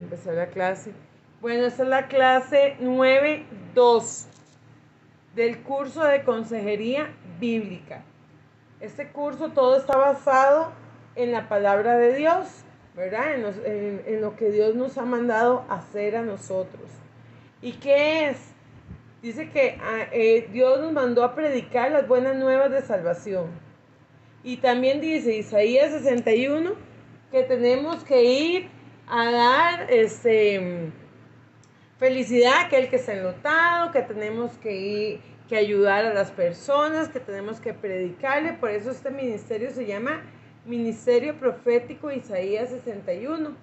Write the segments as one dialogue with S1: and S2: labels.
S1: Empezar la clase. Bueno, esta es la clase 9.2 del curso de Consejería Bíblica. Este curso todo está basado en la palabra de Dios, ¿verdad? En lo que Dios nos ha mandado hacer a nosotros. ¿Y qué es? Dice que Dios nos mandó a predicar las buenas nuevas de salvación. Y también dice Isaías 61 que tenemos que ir a dar felicidad a aquel que está enlutado, que tenemos que ayudar a las personas, que tenemos que predicarle. Por eso este ministerio se llama Ministerio Profético Isaías 61.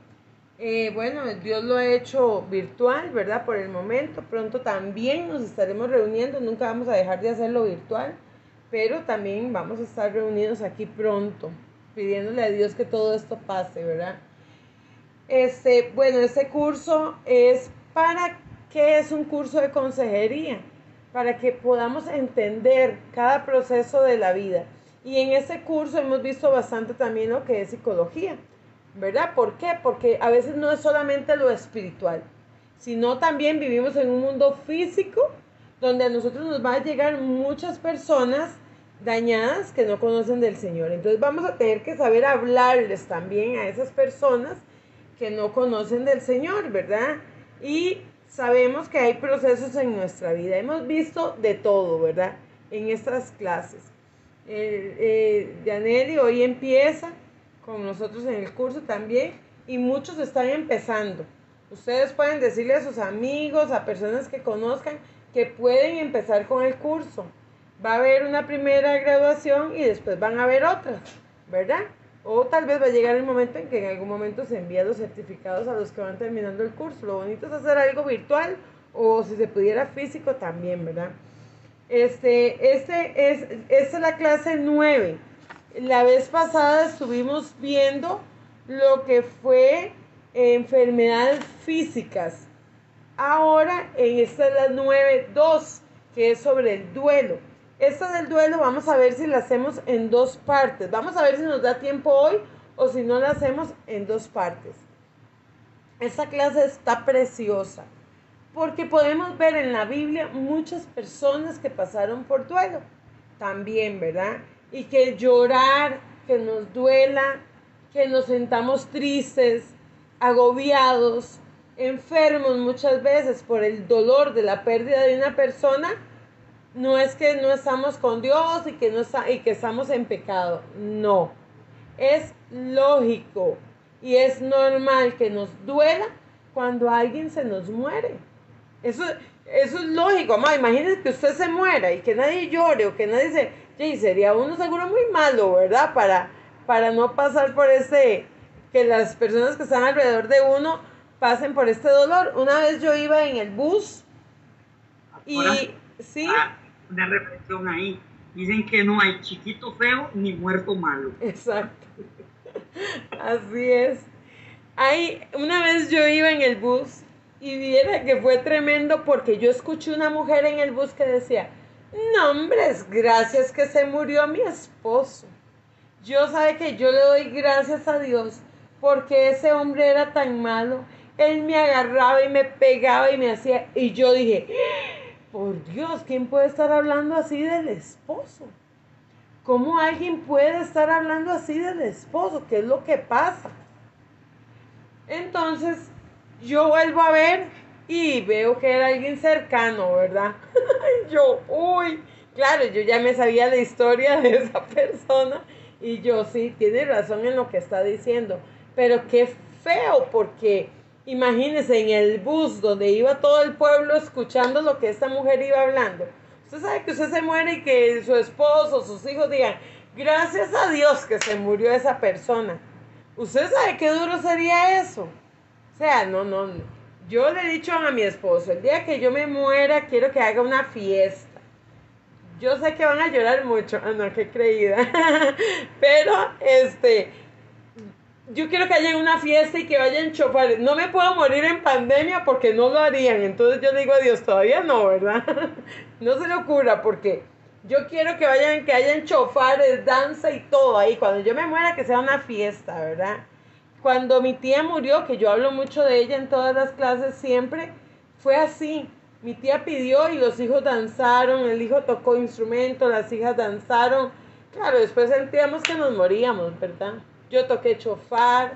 S1: Bueno, Dios lo ha hecho virtual, ¿verdad? Por el momento. Pronto también nos estaremos reuniendo. Nunca vamos a dejar de hacerlo virtual, pero también vamos a estar reunidos aquí pronto, pidiéndole a Dios que todo esto pase, ¿verdad? Bueno, este curso es ¿qué es un curso de consejería? Para que podamos entender cada proceso de la vida. Y en este curso hemos visto bastante también lo que es psicología, ¿verdad? ¿Por qué? Porque a veces no es solamente lo espiritual, sino también vivimos en un mundo físico donde a nosotros nos van a llegar muchas personas dañadas que no conocen del Señor. Entonces vamos a tener que saber hablarles también a esas personas que no conocen del Señor, ¿verdad? Y sabemos que hay procesos en nuestra vida. Hemos visto de todo, ¿verdad? En estas clases. Yaneli hoy empieza con nosotros en el curso también, y muchos están empezando. Ustedes pueden decirle a sus amigos, a personas que conozcan, que pueden empezar con el curso. Va a haber una primera graduación y después van a haber otras, ¿verdad? O tal vez va a llegar el momento en que en algún momento se envían los certificados a los que van terminando el curso. Lo bonito es hacer algo virtual, o si se pudiera físico también, ¿verdad? Esta es la clase 9. La vez pasada estuvimos viendo lo que fue enfermedades físicas. Ahora en esta es la 9.2, que es sobre el duelo. Esta del duelo vamos a ver si la hacemos en dos partes. Vamos a ver si nos da tiempo hoy o si no la hacemos en dos partes. Esta clase está preciosa porque podemos ver en la Biblia muchas personas que pasaron por duelo también, ¿verdad? Y que llorar, que nos duela, que nos sentamos tristes, agobiados, enfermos muchas veces por el dolor de la pérdida de una persona. No es que no estamos con Dios y que estamos en pecado. No. Es lógico y es normal que nos duela cuando alguien se nos muere. Eso es lógico, mamá. Imagínese que usted se muera y que nadie llore o que nadie se... Sí, sería uno seguro muy malo, ¿verdad? Para no pasar por que las personas que están alrededor de uno pasen por este dolor. Una vez yo iba en el bus y... ¿sí?
S2: Una reflexión ahí. Dicen que no hay chiquito feo ni muerto malo.
S1: Exacto. Así es. Una vez yo iba en el bus y viera que fue tremendo porque yo escuché una mujer en el bus que decía: no, hombre, gracias que se murió mi esposo. Sabe que yo le doy gracias a Dios porque ese hombre era tan malo. Él me agarraba y me pegaba y me hacía... Y yo dije, por Dios, ¿quién puede estar hablando así del esposo? ¿Cómo alguien puede estar hablando así del esposo? ¿Qué es lo que pasa? Entonces, yo vuelvo a ver y veo que era alguien cercano, ¿verdad? Yo, uy, claro, yo ya me sabía la historia de esa persona y yo, sí, tiene razón en lo que está diciendo, pero qué feo, porque imagínense en el bus donde iba todo el pueblo escuchando lo que esta mujer iba hablando. Usted sabe que usted se muere y que su esposo, sus hijos digan, gracias a Dios que se murió esa persona. ¿Usted sabe qué duro sería eso? O sea, no. Yo le he dicho a mi esposo, el día que yo me muera, quiero que haga una fiesta. Yo sé que van a llorar mucho. Ah, no, qué creída. Pero, yo quiero que haya una fiesta y que vayan chofares. No me puedo morir en pandemia porque no lo harían. Entonces yo le digo a Dios, todavía no, ¿verdad? No se le ocurra, porque yo quiero que hayan chofares, danza y todo ahí. Cuando yo me muera, que sea una fiesta, ¿verdad? Cuando mi tía murió, que yo hablo mucho de ella en todas las clases siempre, fue así. Mi tía pidió y los hijos danzaron, el hijo tocó instrumento, las hijas danzaron. Claro, después sentíamos que nos moríamos, ¿verdad? Yo toqué chofar,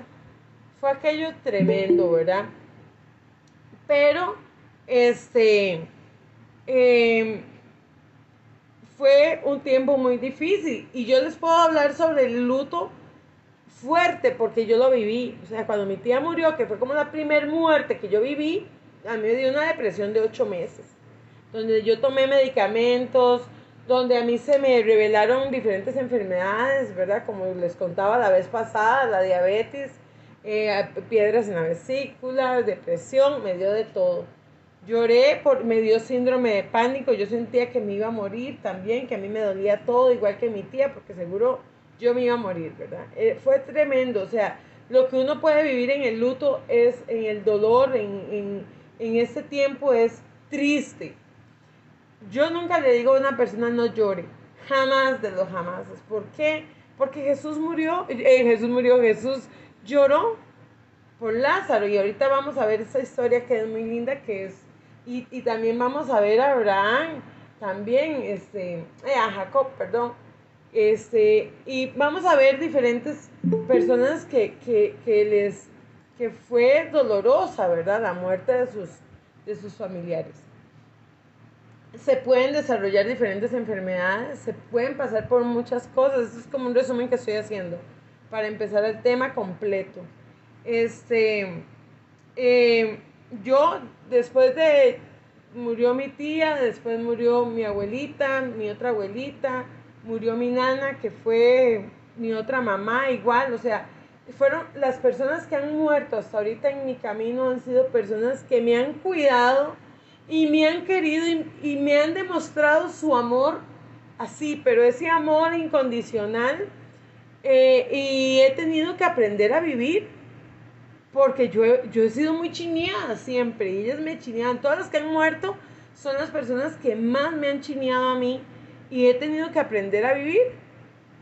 S1: fue aquello tremendo, ¿verdad? Pero, eh, fue un tiempo muy difícil y yo les puedo hablar sobre el luto fuerte porque yo lo viví. O sea, cuando mi tía murió, que fue como la primer muerte que yo viví, a mí me dio una depresión de 8 meses, donde yo tomé medicamentos, donde a mí se me revelaron diferentes enfermedades, ¿verdad? Como les contaba la vez pasada, la diabetes, piedras en la vesícula, depresión, me dio de todo. Lloré, me dio síndrome de pánico, yo sentía que me iba a morir también, que a mí me dolía todo, igual que mi tía, porque seguro yo me iba a morir, ¿verdad? Fue tremendo, o sea, lo que uno puede vivir en el luto es, en el dolor, en este tiempo es triste. Yo nunca le digo a una persona no llore, jamás de los jamases. ¿Por qué? Porque Jesús lloró por Lázaro y ahorita vamos a ver esa historia que es muy linda, que es, y también vamos a ver a Abraham, también, a Jacob, perdón, y vamos a ver diferentes personas que fue dolorosa, ¿verdad? La muerte de sus familiares. Se pueden desarrollar diferentes enfermedades, se pueden pasar por muchas cosas. Esto es como un resumen que estoy haciendo para empezar el tema completo. Yo después de murió mi tía, después murió mi abuelita, mi otra abuelita, murió mi nana, que fue mi otra mamá, igual, o sea, fueron las personas que han muerto hasta ahorita en mi camino, han sido personas que me han cuidado y me han querido y me han demostrado su amor así, pero ese amor incondicional, y he tenido que aprender a vivir porque yo he sido muy chineada siempre y ellas me chineaban. Todas las que han muerto son las personas que más me han chineado a mí y he tenido que aprender a vivir,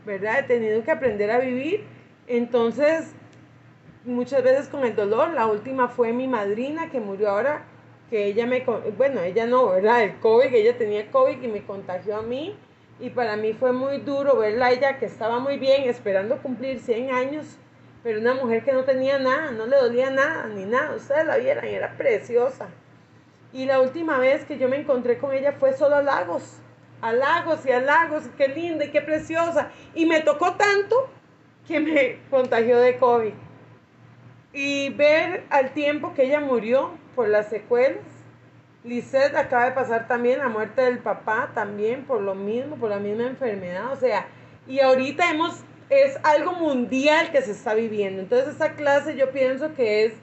S1: ¿verdad? He tenido que aprender a vivir. Entonces, muchas veces con el dolor, la última fue mi madrina que murió ahora, que ella ella no, ¿verdad? El COVID, ella tenía COVID y me contagió a mí y para mí fue muy duro verla a ella que estaba muy bien, esperando cumplir 100 años, pero una mujer que no tenía nada, no le dolía nada, ni nada, ustedes la vieran, era preciosa. Y la última vez que yo me encontré con ella fue solo a Lagos, qué linda y qué preciosa, y me tocó tanto que me contagió de COVID. Y ver al tiempo que ella murió por las secuelas. Lisette acaba de pasar también la muerte del papá, también por lo mismo, por la misma enfermedad, o sea, y ahorita es algo mundial que se está viviendo. Entonces esta clase yo pienso que es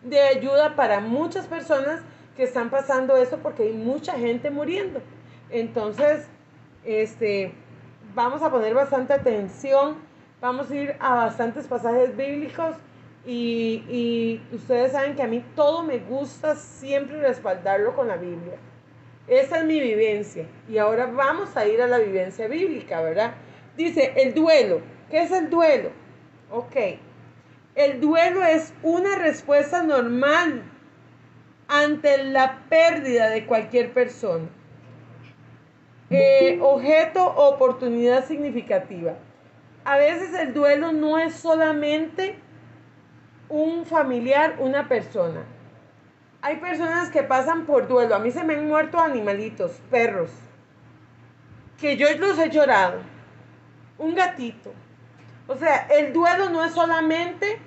S1: de ayuda para muchas personas que están pasando eso porque hay mucha gente muriendo. Entonces, vamos a poner bastante atención, vamos a ir a bastantes pasajes bíblicos. Y ustedes saben que a mí todo me gusta siempre respaldarlo con la Biblia. Esa es mi vivencia. Y ahora vamos a ir a la vivencia bíblica, ¿verdad? Dice, el duelo. ¿Qué es el duelo? Ok. El duelo es una respuesta normal ante la pérdida de cualquier persona, objeto o oportunidad significativa. A veces el duelo no es solamente un familiar, una persona. Hay personas que pasan por duelo. A mí se me han muerto animalitos, perros, que yo los he llorado. Un gatito. O sea, el duelo no es solamente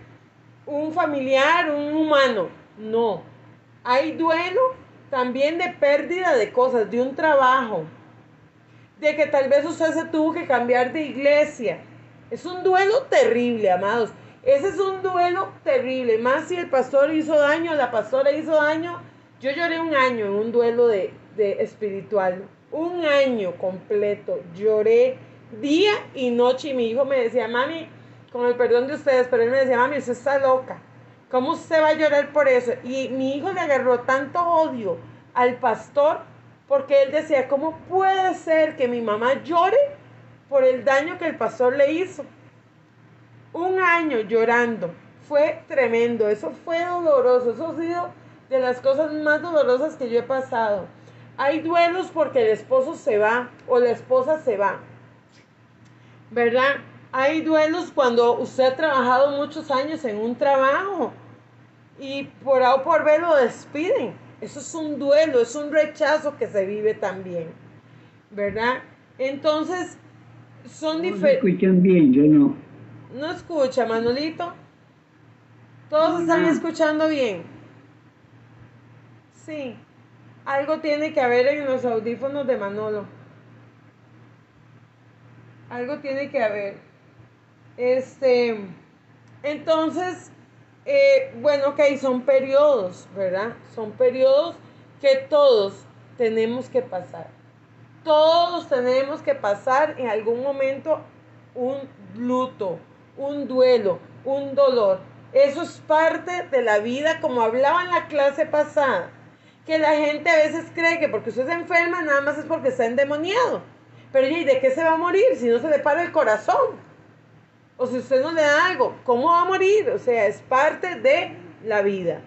S1: un familiar, un humano. No. Hay duelo también de pérdida de cosas, de un trabajo, de que tal vez usted se tuvo que cambiar de iglesia. Es un duelo terrible, amados. Ese es un duelo terrible, más si el pastor hizo daño, la pastora hizo daño. Yo lloré un año en un duelo de espiritual, un año completo, lloré día y noche y mi hijo me decía, mami, con el perdón de ustedes, pero él me decía, mami, usted está loca, ¿cómo usted va a llorar por eso? Y mi hijo le agarró tanto odio al pastor porque él decía, ¿cómo puede ser que mi mamá llore por el daño que el pastor le hizo? Un año llorando, fue tremendo, eso fue doloroso, eso ha sido de las cosas más dolorosas que yo he pasado. Hay duelos porque el esposo se va o la esposa se va, ¿verdad? Hay duelos cuando usted ha trabajado muchos años en un trabajo y por A o por B lo despiden. Eso es un duelo, es un rechazo que se vive también, ¿verdad? Entonces, son diferentes.
S3: Escuchan bien, yo no.
S1: ¿No escucha, Manolito? ¿Todos están
S2: No.
S1: escuchando bien? Sí. Algo tiene que haber en los audífonos de Manolo. Algo tiene que haber. Entonces, bueno, ok, son periodos, ¿verdad? Son periodos que todos tenemos que pasar. Todos tenemos que pasar en algún momento un luto, un duelo, un dolor. Eso es parte de la vida, como hablaba en la clase pasada, que la gente a veces cree que porque usted se enferma nada más es porque está endemoniado. Pero ¿y de qué se va a morir si no se le para el corazón? O si usted no le da algo, ¿cómo va a morir? O sea, es parte de la vida.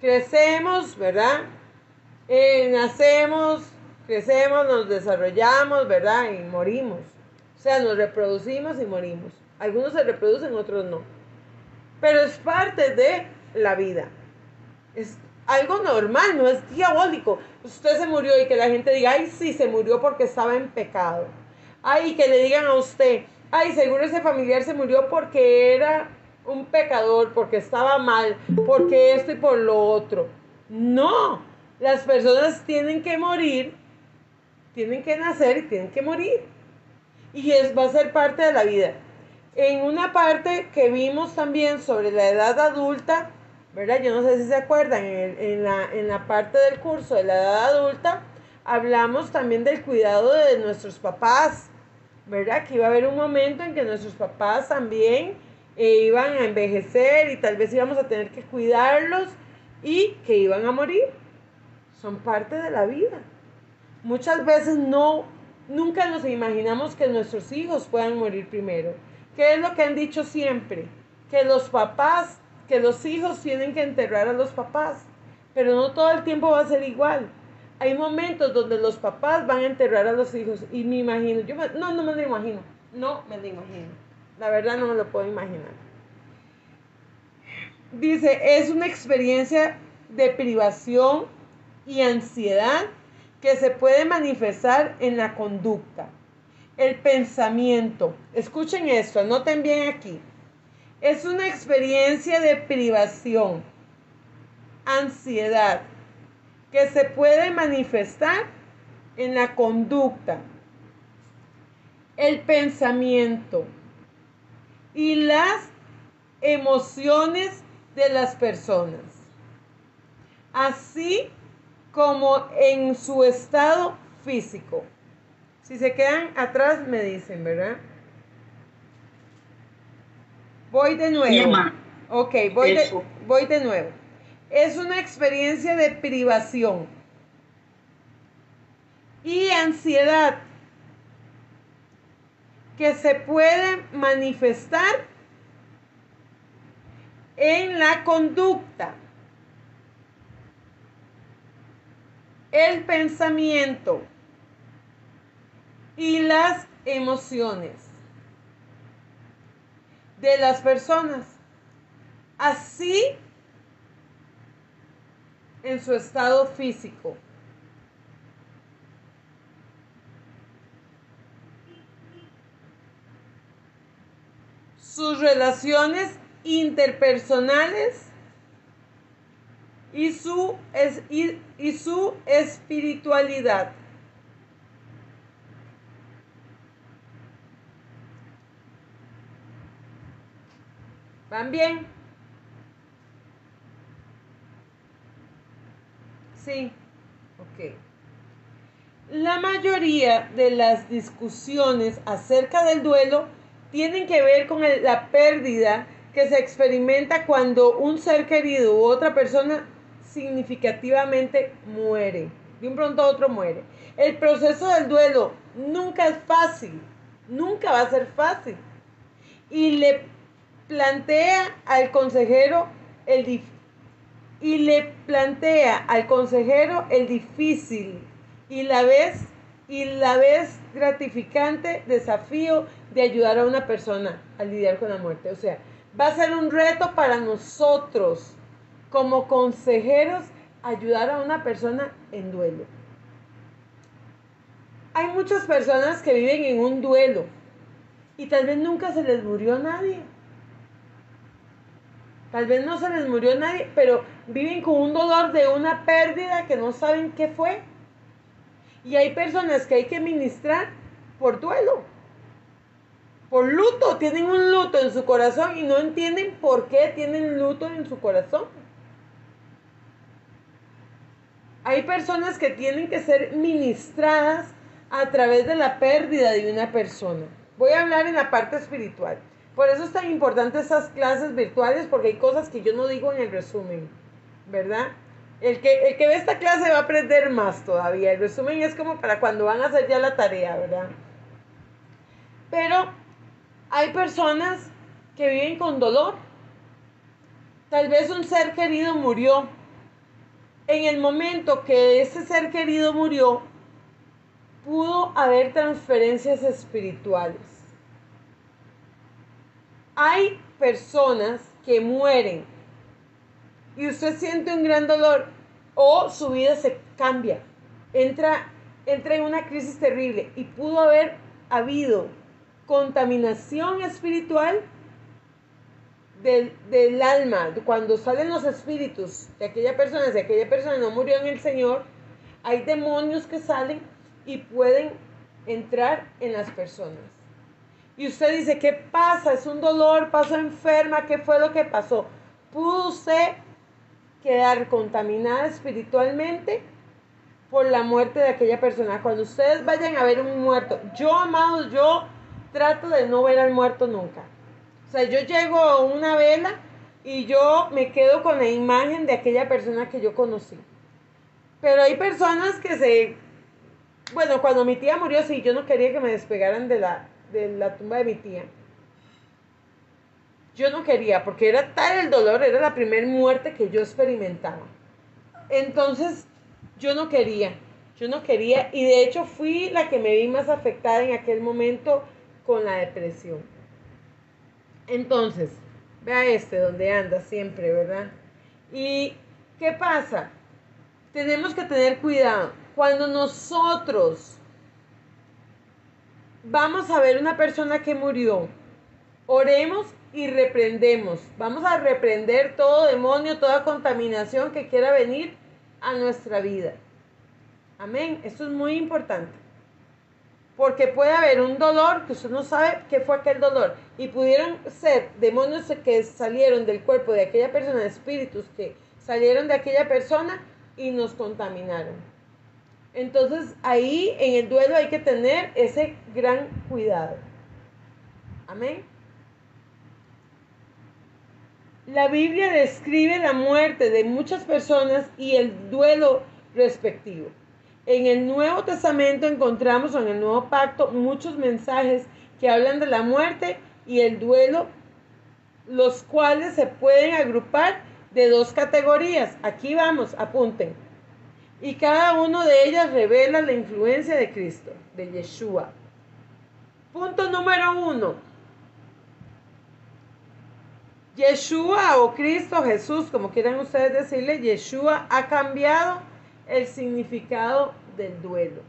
S1: Crecemos, ¿verdad? Nacemos, crecemos, nos desarrollamos, ¿verdad? Y morimos. O sea, nos reproducimos y morimos. Algunos se reproducen, otros no. Pero es parte de la vida. Es algo normal, no es diabólico. Usted se murió y que la gente diga, ay, sí, se murió porque estaba en pecado. Ay, que le digan a usted, ay, seguro ese familiar se murió porque era un pecador, porque estaba mal, porque esto y por lo otro. No, las personas tienen que morir, tienen que nacer y tienen que morir. Y va a ser parte de la vida. En una parte que vimos también sobre la edad adulta, ¿verdad? Yo no sé si se acuerdan, en la parte del curso de la edad adulta, hablamos también del cuidado de nuestros papás, ¿verdad? Que iba a haber un momento en que nuestros papás también iban a envejecer y tal vez íbamos a tener que cuidarlos y que iban a morir. Son parte de la vida. Muchas veces nunca nos imaginamos que nuestros hijos puedan morir primero. ¿Qué es lo que han dicho siempre? Que los papás, que los hijos tienen que enterrar a los papás, pero no todo el tiempo va a ser igual. Hay momentos donde los papás van a enterrar a los hijos y me imagino, no me lo imagino, no me lo imagino. La verdad no me lo puedo imaginar. Dice, es una experiencia de privación y ansiedad que se puede manifestar en la conducta, el pensamiento. Escuchen esto, anoten bien aquí. Es una experiencia de privación, ansiedad, que se puede manifestar en la conducta, el pensamiento y las emociones de las personas, así como en su estado físico. Si se quedan atrás me dicen, ¿verdad? Voy de nuevo. Ok, voy de nuevo. Es una experiencia de privación y ansiedad que se puede manifestar en la conducta, el pensamiento y las emociones de las personas, así en su estado físico. Sus relaciones interpersonales y su espiritualidad. ¿Van bien? Sí. Ok. La mayoría de las discusiones acerca del duelo tienen que ver con la pérdida que se experimenta cuando un ser querido u otra persona significativamente muere. De un pronto a otro muere. El proceso del duelo nunca es fácil. Nunca va a ser fácil. Y plantea al consejero y le plantea al consejero el difícil y la vez gratificante desafío de ayudar a una persona a lidiar con la muerte. O sea, va a ser un reto para nosotros como consejeros ayudar a una persona en duelo. Hay muchas personas que viven en un duelo y tal vez nunca se les murió nadie. Tal vez no se les murió nadie, pero viven con un dolor de una pérdida que no saben qué fue. Y hay personas que hay que ministrar por duelo, por luto. Tienen un luto en su corazón y no entienden por qué tienen luto en su corazón. Hay personas que tienen que ser ministradas a través de la pérdida de una persona. Voy a hablar en la parte espiritual. Por eso es tan importante estas clases virtuales, porque hay cosas que yo no digo en el resumen, ¿verdad? El que ve esta clase va a aprender más todavía. El resumen es como para cuando van a hacer ya la tarea, ¿verdad? Pero hay personas que viven con dolor. Tal vez un ser querido murió. En el momento que ese ser querido murió, pudo haber transferencias espirituales. Hay personas que mueren y usted siente un gran dolor o su vida se cambia, entra en una crisis terrible y pudo haber habido contaminación espiritual del alma. Cuando salen los espíritus de aquella persona, si aquella persona no murió en el Señor, hay demonios que salen y pueden entrar en las personas. Y usted dice, ¿qué pasa? Es un dolor, pasó enferma, ¿qué fue lo que pasó? ¿Pudo usted quedar contaminada espiritualmente por la muerte de aquella persona? Cuando ustedes vayan a ver un muerto, yo, amados, yo trato de no ver al muerto nunca. O sea, yo llego a una vela y yo me quedo con la imagen de aquella persona que yo conocí. Pero hay personas que bueno, cuando mi tía murió, sí, yo no quería que me despegaran de la tumba de mi tía. Yo no quería, porque era tal el dolor, era la primera muerte que yo experimentaba. Entonces, yo no quería, y de hecho fui la que me vi más afectada en aquel momento con la depresión. Entonces, vea donde anda siempre, ¿verdad? ¿Y qué pasa? Tenemos que tener cuidado. Cuando nosotros vamos a ver una persona que murió, oremos y reprendemos. Vamos a reprender todo demonio, toda contaminación que quiera venir a nuestra vida. Amén. Esto es muy importante. Porque puede haber un dolor que usted no sabe qué fue aquel dolor. Y pudieron ser demonios que salieron del cuerpo de aquella persona, espíritus que salieron de aquella persona y nos contaminaron. Entonces ahí en el duelo hay que tener ese gran cuidado. Amén. La Biblia describe la muerte de muchas personas y el duelo respectivo. En el Nuevo Testamento encontramos, en el Nuevo Pacto, muchos mensajes que hablan de la muerte y el duelo, los cuales se pueden agrupar de dos categorías. Aquí vamos, apunten. Y cada uno de ellas revela la influencia de Cristo, de Yeshua. Punto número 1. Yeshua o Cristo, Jesús, como quieran ustedes decirle, Yeshua ha cambiado el significado del duelo.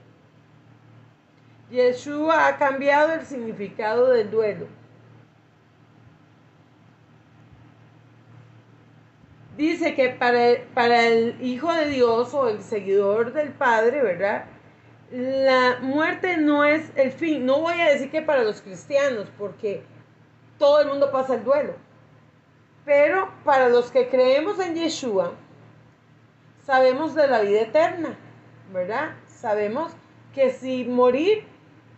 S1: Yeshua ha cambiado el significado del duelo. Dice que para el Hijo de Dios o el seguidor del Padre, ¿verdad? La muerte no es el fin. No voy a decir que para los cristianos, porque todo el mundo pasa el duelo. Pero para los que creemos en Yeshua, sabemos de la vida eterna, ¿verdad? Sabemos que si morir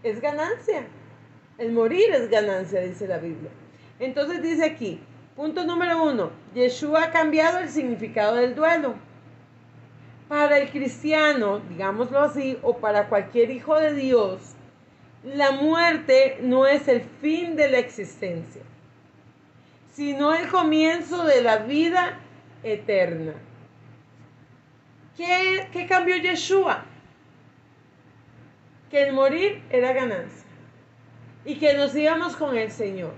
S1: es ganancia. El morir es ganancia, dice la Biblia. Entonces dice aquí, punto número 1, Yeshua ha cambiado el significado del duelo. Para el cristiano, digámoslo así, o para cualquier hijo de Dios, la muerte no es el fin de la existencia, sino el comienzo de la vida eterna. ¿Qué cambió Yeshua? Que el morir era ganancia y que nos íbamos con el Señor.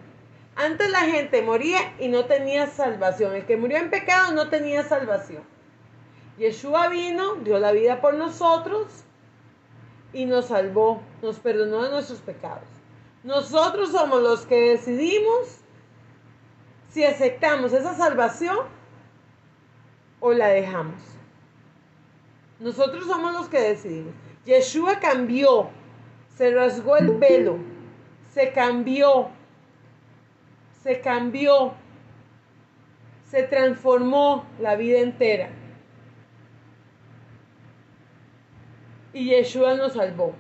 S1: Antes la gente moría y no tenía salvación. El que murió en pecado no tenía salvación. Yeshua vino, dio la vida por nosotros y nos salvó, nos perdonó de nuestros pecados. Nosotros somos los que decidimos si aceptamos esa salvación o la dejamos. Nosotros somos los que decidimos. Yeshua cambió, se rasgó el velo, se cambió, se transformó la vida entera. Y Yeshua nos salvó.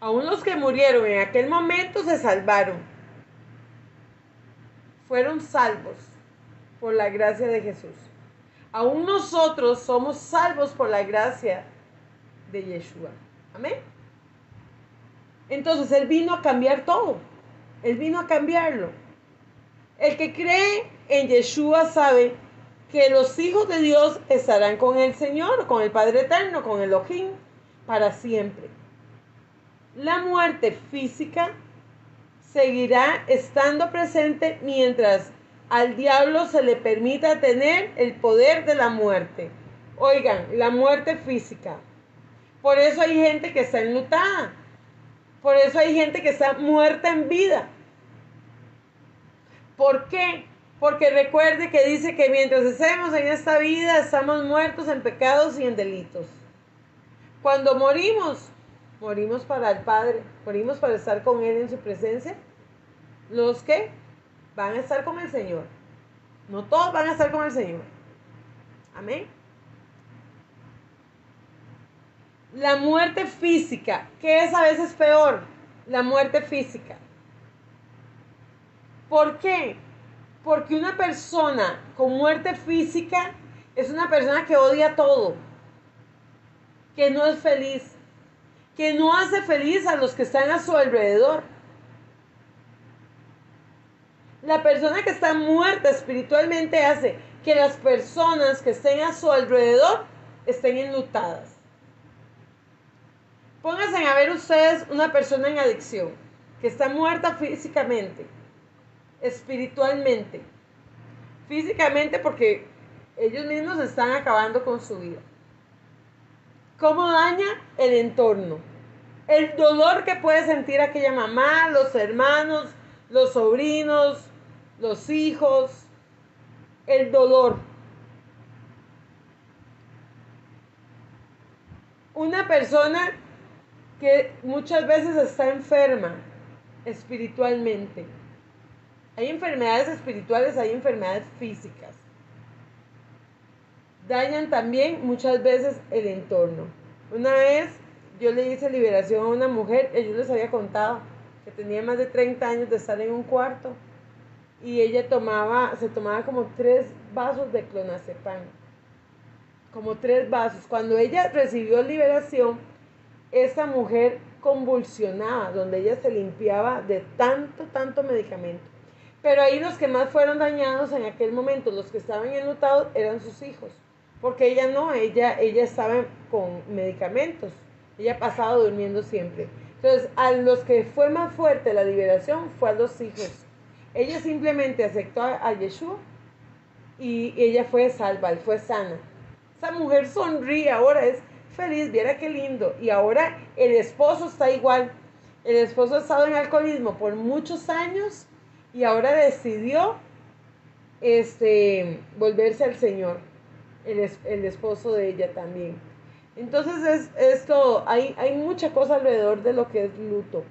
S1: Aún los que murieron en aquel momento se salvaron. Fueron salvos por la gracia de Jesús. Aún nosotros somos salvos por la gracia de Yeshua. Amén. Entonces Él vino a cambiar todo. Él vino a cambiarlo. El que cree en Yeshua sabe que los hijos de Dios estarán con el Señor, con el Padre Eterno, con Elohim, para siempre. La muerte física seguirá estando presente mientras al diablo se le permita tener el poder de la muerte. Oigan, la muerte física. Por eso hay gente que está enlutada. Por eso hay gente que está muerta en vida. ¿Por qué? Porque recuerde que dice que mientras estemos en esta vida, estamos muertos en pecados y en delitos. Cuando morimos, morimos para el Padre, morimos para estar con Él en su presencia. Los que van a estar con el Señor. No todos van a estar con el Señor. Amén. La muerte física, ¿qué es a veces peor? La muerte física. ¿Por qué? Porque una persona con muerte física es una persona que odia todo, que no es feliz, que no hace feliz a los que están a su alrededor. La persona que está muerta espiritualmente hace que las personas que estén a su alrededor estén enlutadas. Pónganse a ver ustedes una persona en adicción que está muerta físicamente, espiritualmente, físicamente porque ellos mismos están acabando con su vida. ¿Cómo daña el entorno? El dolor que puede sentir aquella mamá, los hermanos, los sobrinos, los hijos, el dolor. Una persona que muchas veces está enferma espiritualmente. Hay enfermedades espirituales, hay enfermedades físicas. Dañan también muchas veces el entorno. Una vez yo le hice liberación a una mujer, yo les había contado que tenía más de 30 años de estar en un cuarto y ella se tomaba como 3 vasos de clonazepam. Como 3 vasos. Cuando ella recibió liberación, esa mujer convulsionaba, donde ella se limpiaba de tanto medicamento. Pero ahí los que más fueron dañados en aquel momento, los que estaban enlutados, eran sus hijos. Porque ella no, ella estaba con medicamentos. Ella pasaba durmiendo siempre. Entonces, a los que fue más fuerte la liberación fue a los hijos. Ella simplemente aceptó a Yeshua y ella fue salva, fue sana. Esa mujer sonríe, ahora es feliz, viera qué lindo. Y ahora el esposo está igual. El esposo ha estado en alcoholismo por muchos años y ahora decidió volverse al Señor. El esposo de ella también. Entonces hay mucha cosa alrededor de lo que es luto,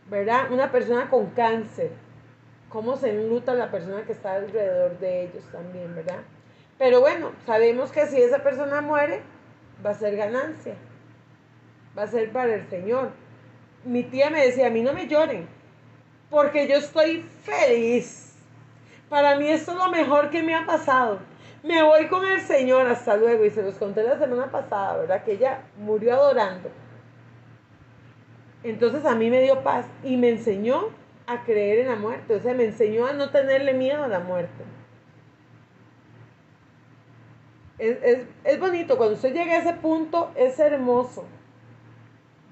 S1: ¿verdad? Una persona con cáncer, cómo se enluta la persona que está alrededor de ellos también, ¿verdad? Pero bueno, sabemos que si esa persona muere, va a ser ganancia, va a ser para el Señor. Mi tía me decía, a mí no me lloren, porque yo estoy feliz. Para mí esto es lo mejor que me ha pasado. Me voy con el Señor, hasta luego. Y se los conté la semana pasada, ¿verdad? Que ella murió adorando. Entonces a mí me dio paz y me enseñó a creer en la muerte, o sea, me enseñó a no tenerle miedo a la muerte. Es bonito, cuando usted llega a ese punto, es hermoso.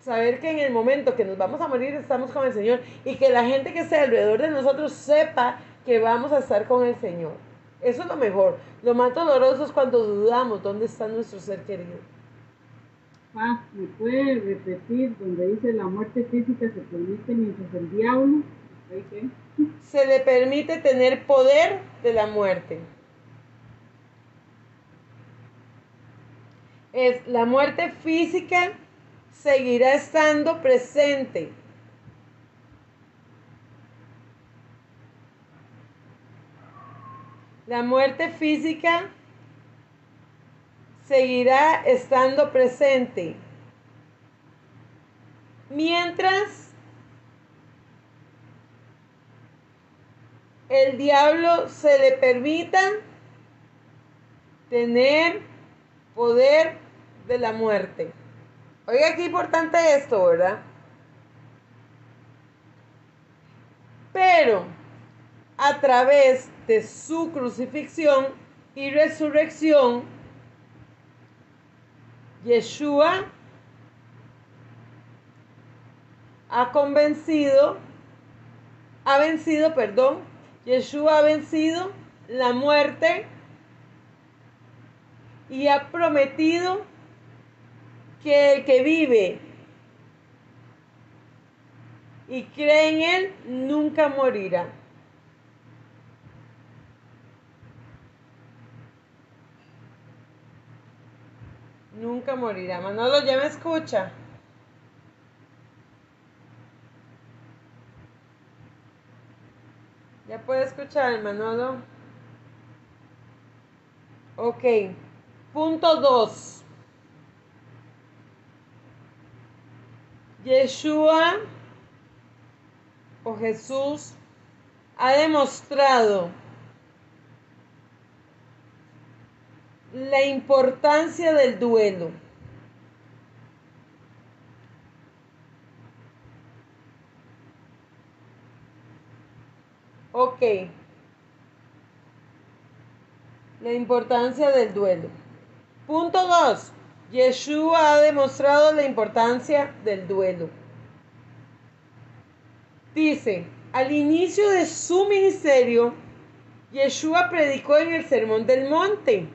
S1: Saber que en el momento que nos vamos a morir estamos con el Señor y que la gente que esté alrededor de nosotros sepa que vamos a estar con el Señor. Eso es lo mejor. Lo más doloroso es cuando dudamos dónde está nuestro ser querido.
S3: ¿Me puede repetir donde dice la muerte física se permite mientras el diablo? ¿Qué?
S1: Se le permite tener poder de la muerte. Es la muerte física seguirá estando presente. La muerte física seguirá estando presente. Mientras el diablo se le permita tener poder de la muerte. Oiga, qué importante esto, ¿verdad? Pero a través de su crucifixión y resurrección, Yeshua Yeshua ha vencido la muerte y ha prometido que el que vive y cree en él nunca morirá. Nunca morirá. Manolo, ¿ya me escucha? ¿Ya puede escuchar, Manolo? Ok. Punto 2. Yeshua o Jesús ha demostrado la importancia del duelo. Ok. La importancia del duelo. Punto 2. Yeshua ha demostrado la importancia del duelo. Dice, al inicio de su ministerio, Yeshua predicó en el Sermón del Monte.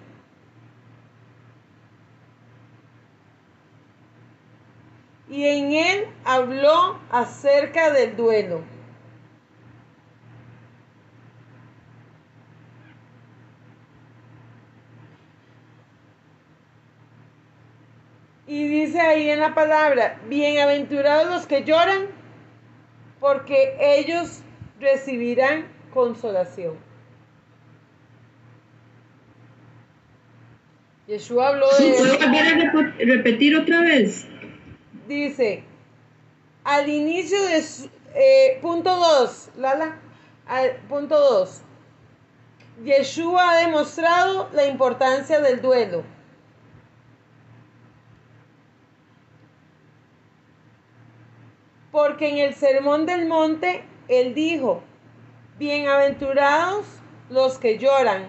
S1: Y en él habló acerca del duelo. Y dice ahí en la palabra, bienaventurados los que lloran, porque ellos recibirán consolación. Yeshua habló de...
S3: ¿Puedo repetir otra vez?
S1: Dice, al inicio de su... punto 2, Lala, punto 2. Yeshua ha demostrado la importancia del duelo. Porque en el Sermón del Monte, él dijo, bienaventurados los que lloran,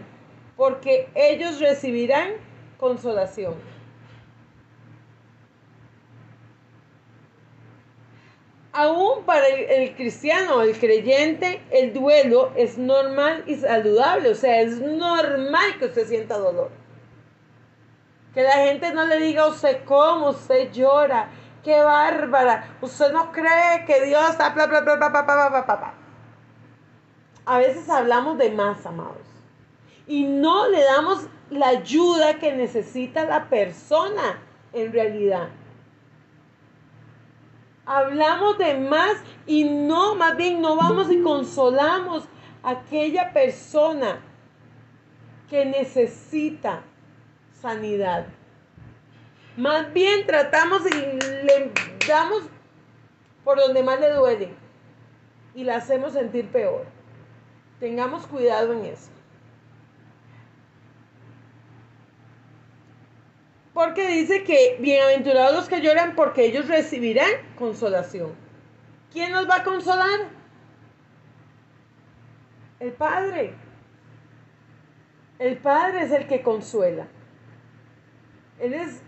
S1: porque ellos recibirán consolación. Aún para el cristiano, el creyente, el duelo es normal y saludable. O sea, es normal que usted sienta dolor. Que la gente no le diga a usted cómo usted llora. ¡Qué bárbara! Usted no cree que Dios está... Bla, bla, bla, bla, bla, bla, bla, bla. A veces hablamos de más, amados. Y no le damos la ayuda que necesita la persona en realidad. Hablamos de más y no, más bien no vamos y consolamos a aquella persona que necesita sanidad. Más bien tratamos y le damos por donde más le duele y la hacemos sentir peor. Tengamos cuidado en eso. Porque dice que bienaventurados los que lloran porque ellos recibirán consolación. ¿Quién nos va a consolar? El Padre. El Padre es el que consuela. Él es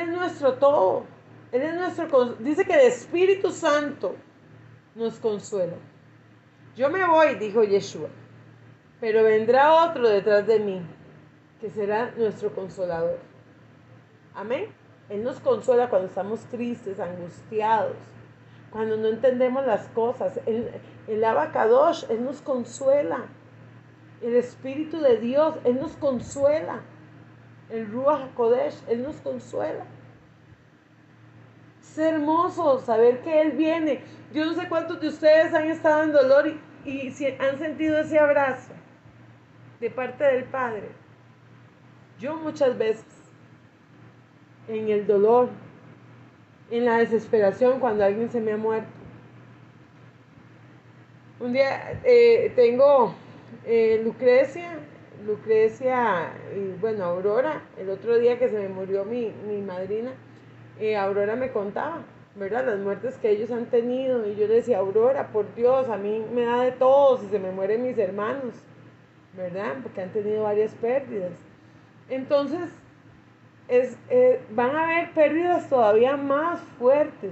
S1: nuestro todo. Él es dice que el Espíritu Santo nos consuela. Yo me voy, dijo Yeshua, pero vendrá otro detrás de mí, que será nuestro consolador. Amén. Él nos consuela cuando estamos tristes, angustiados, cuando no entendemos las cosas. El Abacadosh, Él nos consuela. El Espíritu de Dios, Él nos consuela. El Ruach HaKodesh, Él nos consuela. Es hermoso saber que Él viene. Yo no sé cuántos de ustedes han estado en dolor y han sentido ese abrazo de parte del Padre. Yo muchas veces, en el dolor, en la desesperación, cuando alguien se me ha muerto. Un día tengo Lucrecia y bueno, Aurora, el otro día que se me murió mi madrina, Aurora me contaba, ¿verdad? Las muertes que ellos han tenido, y yo le decía, Aurora, por Dios, a mí me da de todo si se me mueren mis hermanos, ¿verdad? Porque han tenido varias pérdidas. Entonces, van a haber pérdidas todavía más fuertes.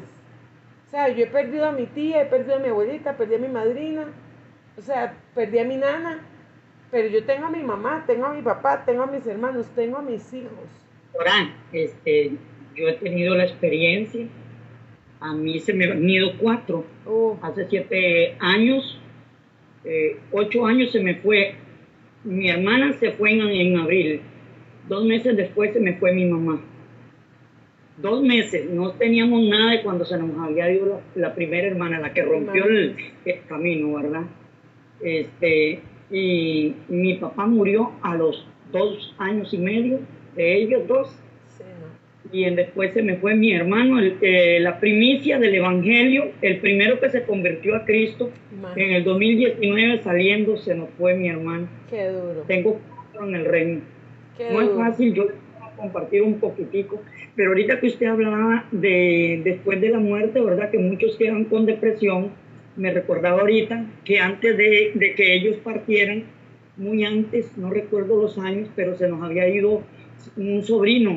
S1: O sea, yo he perdido a mi tía, he perdido a mi abuelita, perdí a mi madrina, o sea, perdí a mi nana, pero yo tengo a mi mamá, tengo a mi papá, tengo a mis hermanos, tengo a mis hijos.
S2: Ahora, yo he tenido la experiencia, a mí se me han ido 4, hace 7 años, 8 años se me fue, mi hermana se fue en abril, 2 meses después se me fue mi mamá. 2 meses, no teníamos nada de cuando se nos había ido la primera hermana, la que rompió el camino, ¿verdad? Y mi papá murió a los 2 años y medio de ellos dos.
S1: Sí, ¿no?
S2: Y después se me fue mi hermano, la primicia del Evangelio, el primero que se convirtió a Cristo. En el 2019 saliendo se nos fue mi hermano.
S1: Qué duro.
S2: Tengo 4 en el reino.
S1: Qué
S2: no
S1: duro.
S2: Es fácil, yo compartir un poquitico, pero ahorita que usted hablaba de después de la muerte, ¿verdad? Que muchos quedan con depresión, me recordaba ahorita que antes de que ellos partieran, muy antes, no recuerdo los años, pero se nos había ido un sobrino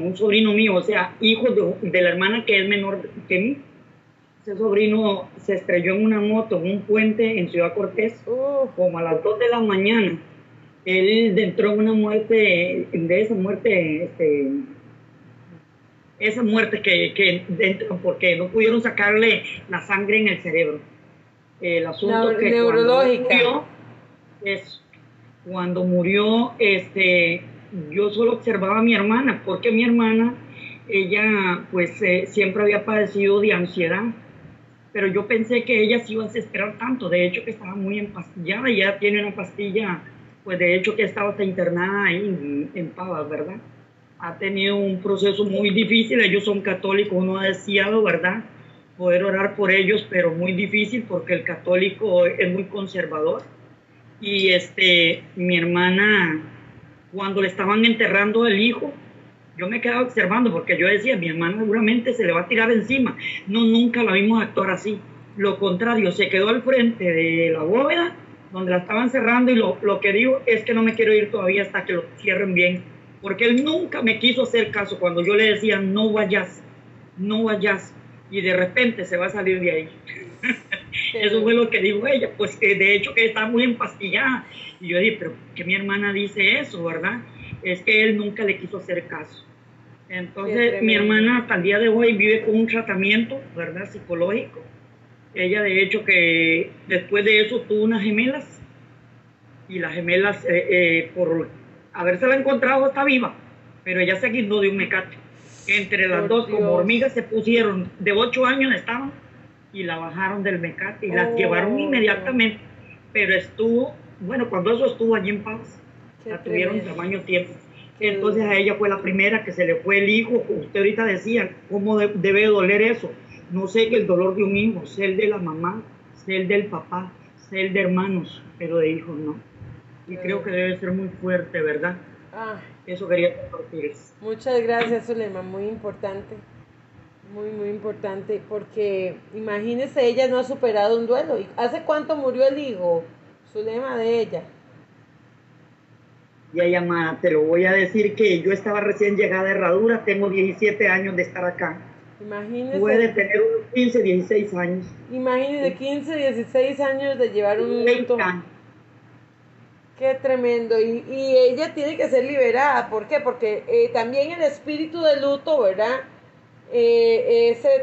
S2: mío, o sea, hijo de la hermana que es menor que mí. Ese sobrino se estrelló en una moto en un puente en Ciudad Cortés, como a las 2 de la mañana. Él entró en una muerte, de esa muerte, que dentro, porque no pudieron sacarle la sangre en el cerebro. El asunto que
S1: neurológica.
S2: Cuando murió, yo solo observaba a mi hermana, porque mi hermana, ella pues siempre había padecido de ansiedad, pero yo pensé que ella se iba a desesperar tanto, de hecho que estaba muy empastillada, y ya tiene una pastilla, pues de hecho que estaba hasta internada ahí en Pavas, ¿verdad? Ha tenido un proceso muy difícil, ellos son católicos, uno ha deseado, ¿verdad?, poder orar por ellos, pero muy difícil porque el católico es muy conservador. Y mi hermana, cuando le estaban enterrando el hijo, yo me quedaba observando porque yo decía, mi hermana seguramente se le va a tirar encima. No, nunca la vimos actuar así. Lo contrario, se quedó al frente de la bóveda donde la estaban cerrando, y lo que digo es que no me quiero ir todavía hasta que lo cierren bien, porque él nunca me quiso hacer caso cuando yo le decía, no vayas, y de repente se va a salir de ahí. Eso fue lo que dijo ella, pues de hecho que está muy empastillada. Y yo dije, pero ¿qué mi hermana dice eso, verdad? Es que él nunca le quiso hacer caso. Entonces mi hermana hasta el día de hoy vive con un tratamiento, ¿verdad?, psicológico. Ella de hecho que después de eso tuvo unas gemelas, y las gemelas por habérsela encontrado está viva, pero ella se guindó de un mecate. Entre las dos, como hormigas, se pusieron, de 8 años estaban, y la bajaron del mecate y las llevaron inmediatamente, pero estuvo, bueno, cuando eso estuvo allí en Paz, la tuvieron tamaño tiempo. Entonces a ella fue la primera que se le fue el hijo. Usted ahorita decía, ¿cómo debe doler eso? No sé, que el dolor de un hijo, sé el de la mamá, sé el del papá, sé el de hermanos, pero de hijos no. Y creo que debe ser muy fuerte, ¿verdad? Eso quería compartirles.
S1: Muchas gracias, Zulema, muy importante. Muy importante, porque imagínese, ella no ha superado un duelo. ¿Hace cuánto murió el hijo, Zulema, de ella?
S2: Ya llamada, te lo voy a decir que yo estaba recién llegada de Herradura, tengo 17 años de estar acá.
S1: Imagínese.
S2: Puede tener unos 15, 16 años.
S1: Imagínese, 15, 16 años de llevar un luto. Qué tremendo. Y ella tiene que ser liberada. ¿Por qué? Porque también el espíritu de luto, ¿verdad?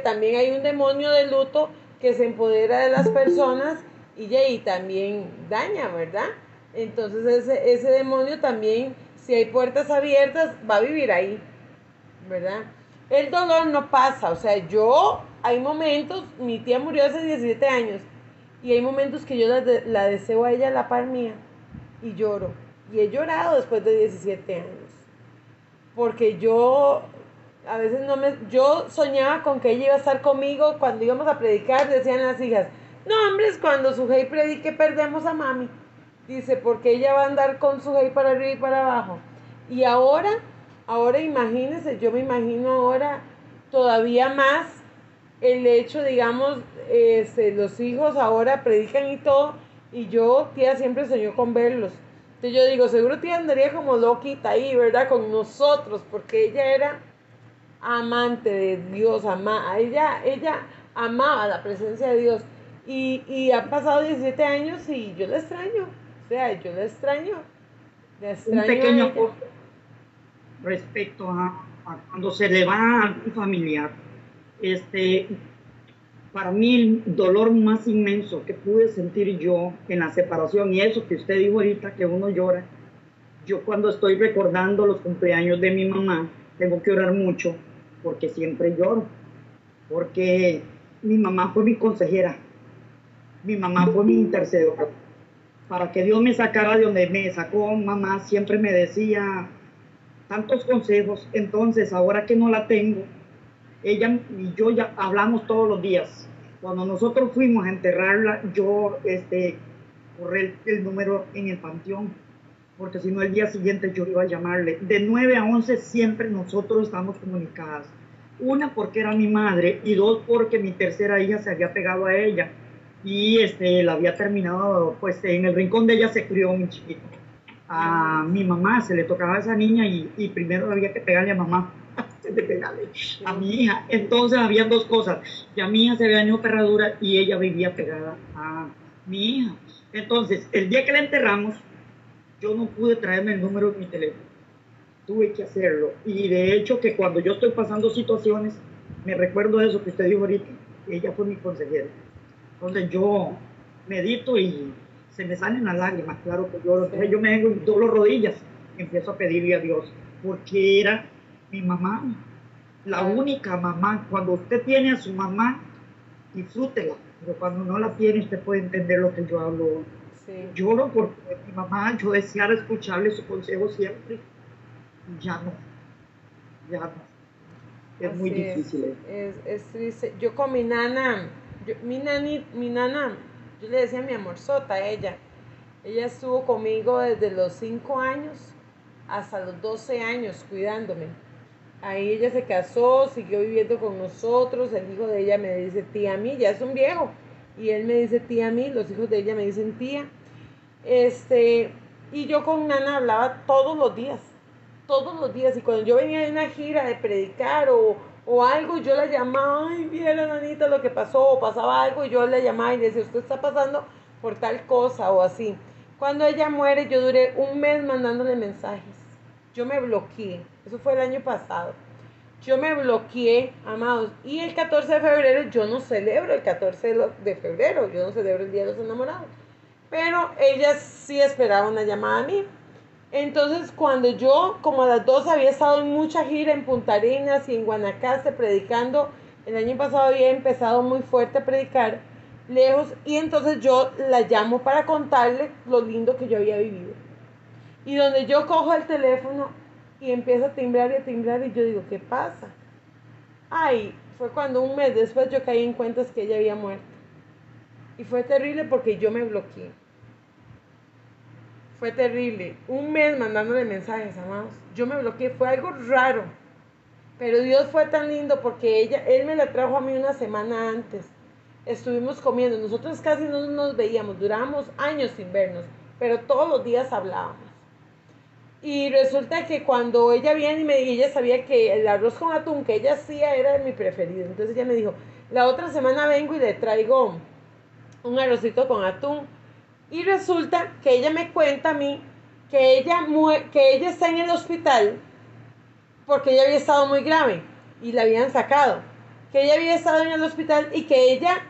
S1: También hay un demonio de luto que se empodera de las personas y también daña, ¿verdad? Entonces ese demonio también, si hay puertas abiertas, va a vivir ahí, ¿verdad? El dolor no pasa, o sea, hay momentos, mi tía murió hace 17 años, y hay momentos que yo la deseo a ella a la par mía, y lloro, y he llorado después de 17 años, porque a veces yo soñaba con que ella iba a estar conmigo cuando íbamos a predicar, decían las hijas, no hombres, cuando Sujei predique perdemos a mami, dice, porque ella va a andar con Sujei para arriba y para abajo, y ahora imagínense, yo me imagino ahora todavía más el hecho, digamos, los hijos ahora predican y todo, y yo, tía, siempre soñó con verlos. Entonces yo digo, seguro tía andaría como loquita ahí, ¿verdad? Con nosotros, porque ella era amante de Dios, ella amaba la presencia de Dios. Y han pasado 17 años y yo la extraño, o sea, yo la extraño
S2: Un pequeño aporte respecto a cuando se le va a un familiar. Para mí el dolor más inmenso que pude sentir yo en la separación, y eso que usted dijo ahorita, que uno llora, yo cuando estoy recordando los cumpleaños de mi mamá, tengo que orar mucho, porque siempre lloro, porque mi mamá fue mi consejera, mi mamá fue mi intercedora. Para que Dios me sacara de donde me sacó, mamá siempre me decía tantos consejos. Entonces, ahora que no la tengo, ella y yo ya hablamos todos los días. Cuando nosotros fuimos a enterrarla, yo corré el número en el panteón, porque si no el día siguiente yo iba a llamarle. De 9 a 11 siempre nosotros estamos comunicadas. Una, porque era mi madre, y dos, porque mi tercera hija se había pegado a ella y la había terminado, pues en el rincón de ella se crió mi chiquito. A mi mamá se le tocaba a esa niña y primero había que pegarle a mamá antes de pegarle a mi hija. Entonces habían dos cosas, ya mi hija se había dañado perradura y ella vivía pegada a mi hija. Entonces el día que la enterramos, yo no pude traerme el número de mi teléfono, tuve que hacerlo. Y de hecho que cuando yo estoy pasando situaciones, me recuerdo de eso que usted dijo ahorita, ella fue mi consejera. Entonces yo medito y se me salen las lágrimas, claro que lloro. Entonces yo me doy las rodillas y empiezo a pedirle a Dios, porque era mi mamá, la única mamá. Cuando usted tiene a su mamá, disfrútela, pero cuando no la tiene, usted puede entender lo que yo hablo. Sí. Lloro porque mi mamá, yo deseara escucharle su consejo siempre, y ya no. Es así muy difícil.
S1: Es triste. Yo con mi nana, mi nana, yo le decía mi amorzota a ella. Ella estuvo conmigo desde los 5 años hasta los 12 años cuidándome. Ahí ella se casó, siguió viviendo con nosotros. El hijo de ella me dice tía a mí, ya es un viejo. Y él me dice tía a mí, los hijos de ella me dicen tía. Y yo con nana hablaba todos los días. Y cuando yo venía de una gira de predicar o algo, yo la llamaba, ay, viera nanita lo que pasó, o pasaba algo, y yo la llamaba y le decía, usted está pasando por tal cosa o así. Cuando ella muere, yo duré un mes mandándole mensajes. Yo me bloqueé, eso fue el año pasado. Yo me bloqueé, amados, y el 14 de febrero, yo no celebro el 14 de febrero, yo no celebro el Día de los Enamorados, pero ella sí esperaba una llamada mía. Entonces, cuando yo, como a las 2, había estado en mucha gira en Punta Arenas y en Guanacaste predicando, el año pasado había empezado muy fuerte a predicar lejos, y entonces yo la llamo para contarle lo lindo que yo había vivido. Y donde yo cojo el teléfono y empieza a timbrar y yo digo, ¿qué pasa? Ay, fue cuando un mes después yo caí en cuentas que ella había muerto. Y fue terrible porque yo me bloqueé. Fue terrible. Un mes mandándole mensajes, amados. Yo me bloqueé, fue algo raro. Pero Dios fue tan lindo porque él me la trajo a mí una semana antes. Estuvimos comiendo. Nosotros casi no nos veíamos. Durábamos años sin vernos. Pero todos los días hablábamos. Y resulta que cuando ella viene y ella sabía que el arroz con atún que ella hacía era mi preferido. Entonces ella me dijo, la otra semana vengo y le traigo un arrocito con atún. Y resulta que ella me cuenta a mí que ella está en el hospital porque ella había estado muy grave y la habían sacado. Que ella había estado en el hospital y que ella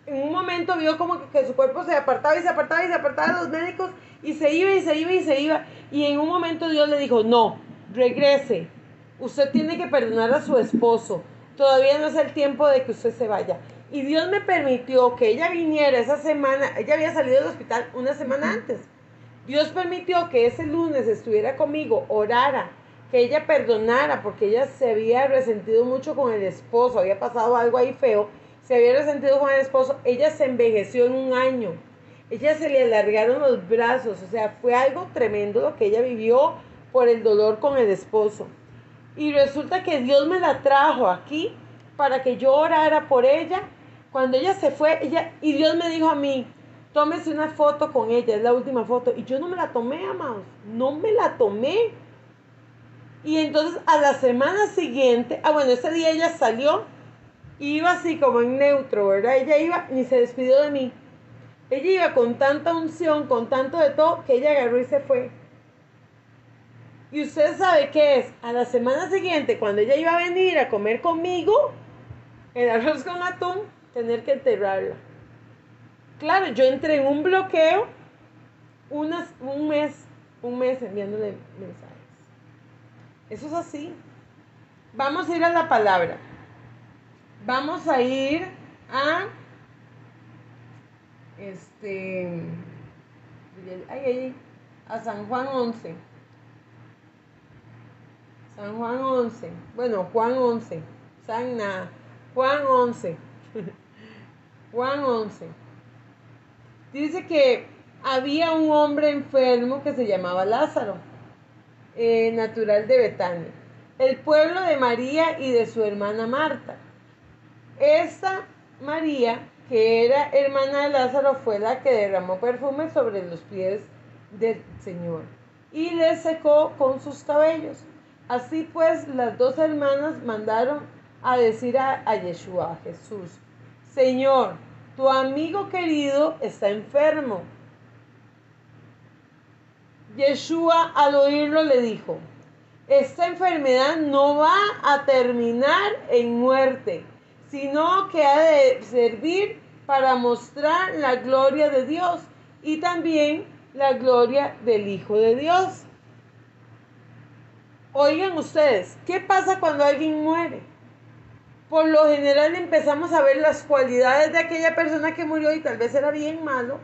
S1: en un momento vio como que su cuerpo se apartaba y se apartaba y se apartaba de los médicos y se iba y se iba y se iba. Y en un momento Dios le dijo, no, regrese. Usted tiene que perdonar a su esposo. Todavía no es el tiempo de que usted se vaya. Y Dios me permitió que ella viniera esa semana. Ella había salido del hospital una semana antes. Dios permitió que ese lunes estuviera conmigo, orara, que ella perdonara, porque ella se había resentido mucho con el esposo, había pasado algo ahí feo, se había resentido con el esposo, ella se envejeció en un año, ella se le alargaron los brazos, o sea, fue algo tremendo lo que ella vivió por el dolor con el esposo. Y resulta que Dios me la trajo aquí para que yo orara por ella. Cuando ella se fue, y Dios me dijo a mí, tómese una foto con ella, es la última foto. Y yo no me la tomé, amados, no me la tomé. Y entonces a la semana siguiente, bueno, ese día ella salió, iba así como en neutro, ¿verdad? Ella iba, ni se despidió de mí. Ella iba con tanta unción, con tanto de todo, que ella agarró y se fue. Y usted sabe qué es, a la semana siguiente, cuando ella iba a venir a comer conmigo, el arroz con atún, tener que enterrarla. Claro, yo entré en un bloqueo, un mes enviándole mensajes. Eso es así. Vamos a ir a la palabra. Vamos a ir a a San Juan 11. San Juan 11. Bueno, Juan 11. Juan 11. Juan 11. Dice que había un hombre enfermo que se llamaba Lázaro, natural de Betania, el pueblo de María y de su hermana Marta. Esta María, que era hermana de Lázaro, fue la que derramó perfume sobre los pies del Señor y le secó con sus cabellos. Así pues, las dos hermanas mandaron a decir a Yeshua, a Jesús, Señor, tu amigo querido está enfermo. Yeshua al oírlo le dijo, esta enfermedad no va a terminar en muerte, sino que ha de servir para mostrar la gloria de Dios y también la gloria del Hijo de Dios. Oigan ustedes, ¿qué pasa cuando alguien muere? Por lo general empezamos a ver las cualidades de aquella persona que murió y tal vez era bien malo,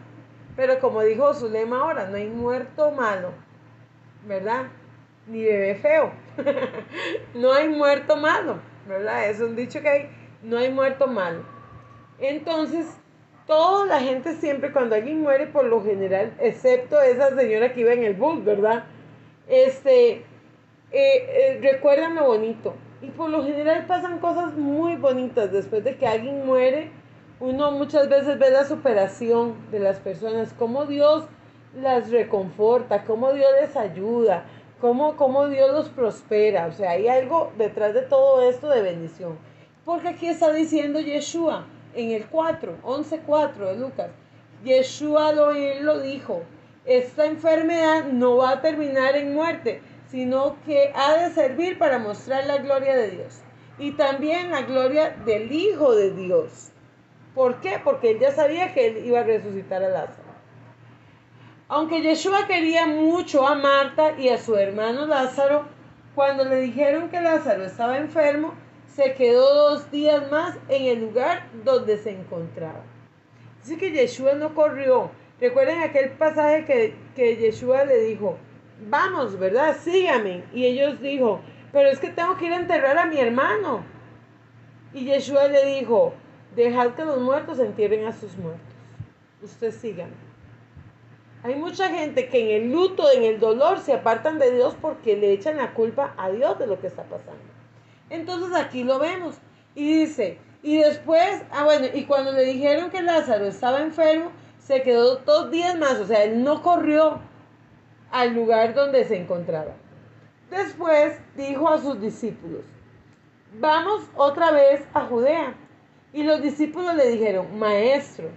S1: pero como dijo Zulema ahora, no hay muerto malo, ¿verdad? Ni bebé feo. No hay muerto malo, ¿verdad? Es un dicho que hay, no hay muerto malo. Entonces, toda la gente siempre cuando alguien muere, por lo general, excepto esa señora que iba en el bus, ¿verdad? Recuerdan lo bonito. Y por lo general pasan cosas muy bonitas después de que alguien muere. Uno muchas veces ve la superación de las personas, cómo Dios las reconforta, cómo Dios les ayuda, cómo Dios los prospera. O sea, hay algo detrás de todo esto de bendición. Porque aquí está diciendo Yeshua en el 11:4 de Lucas. Yeshua al oírlo dijo, esta enfermedad no va a terminar en muerte, sino que ha de servir para mostrar la gloria de Dios y también la gloria del Hijo de Dios. ¿Por qué? Porque él ya sabía que él iba a resucitar a Lázaro. Aunque Yeshua quería mucho a Marta y a su hermano Lázaro, cuando le dijeron que Lázaro estaba enfermo, se quedó 2 días más en el lugar donde se encontraba. Dice que Yeshua no corrió. Recuerden aquel pasaje que Yeshua le dijo, vamos, ¿verdad? Sígame. Y ellos dijo, pero es que tengo que ir a enterrar a mi hermano. Y Yeshua le dijo, dejad que los muertos entierren a sus muertos. Usted sígame. Hay mucha gente que en el luto, en el dolor, se apartan de Dios porque le echan la culpa a Dios de lo que está pasando. Entonces aquí lo vemos. Y dice, y después, y cuando le dijeron que Lázaro estaba enfermo, se quedó 2 días más. O sea, él no corrió al lugar donde se encontraba. Después dijo a sus discípulos: vamos otra vez a Judea. Y los discípulos le dijeron: Maestro,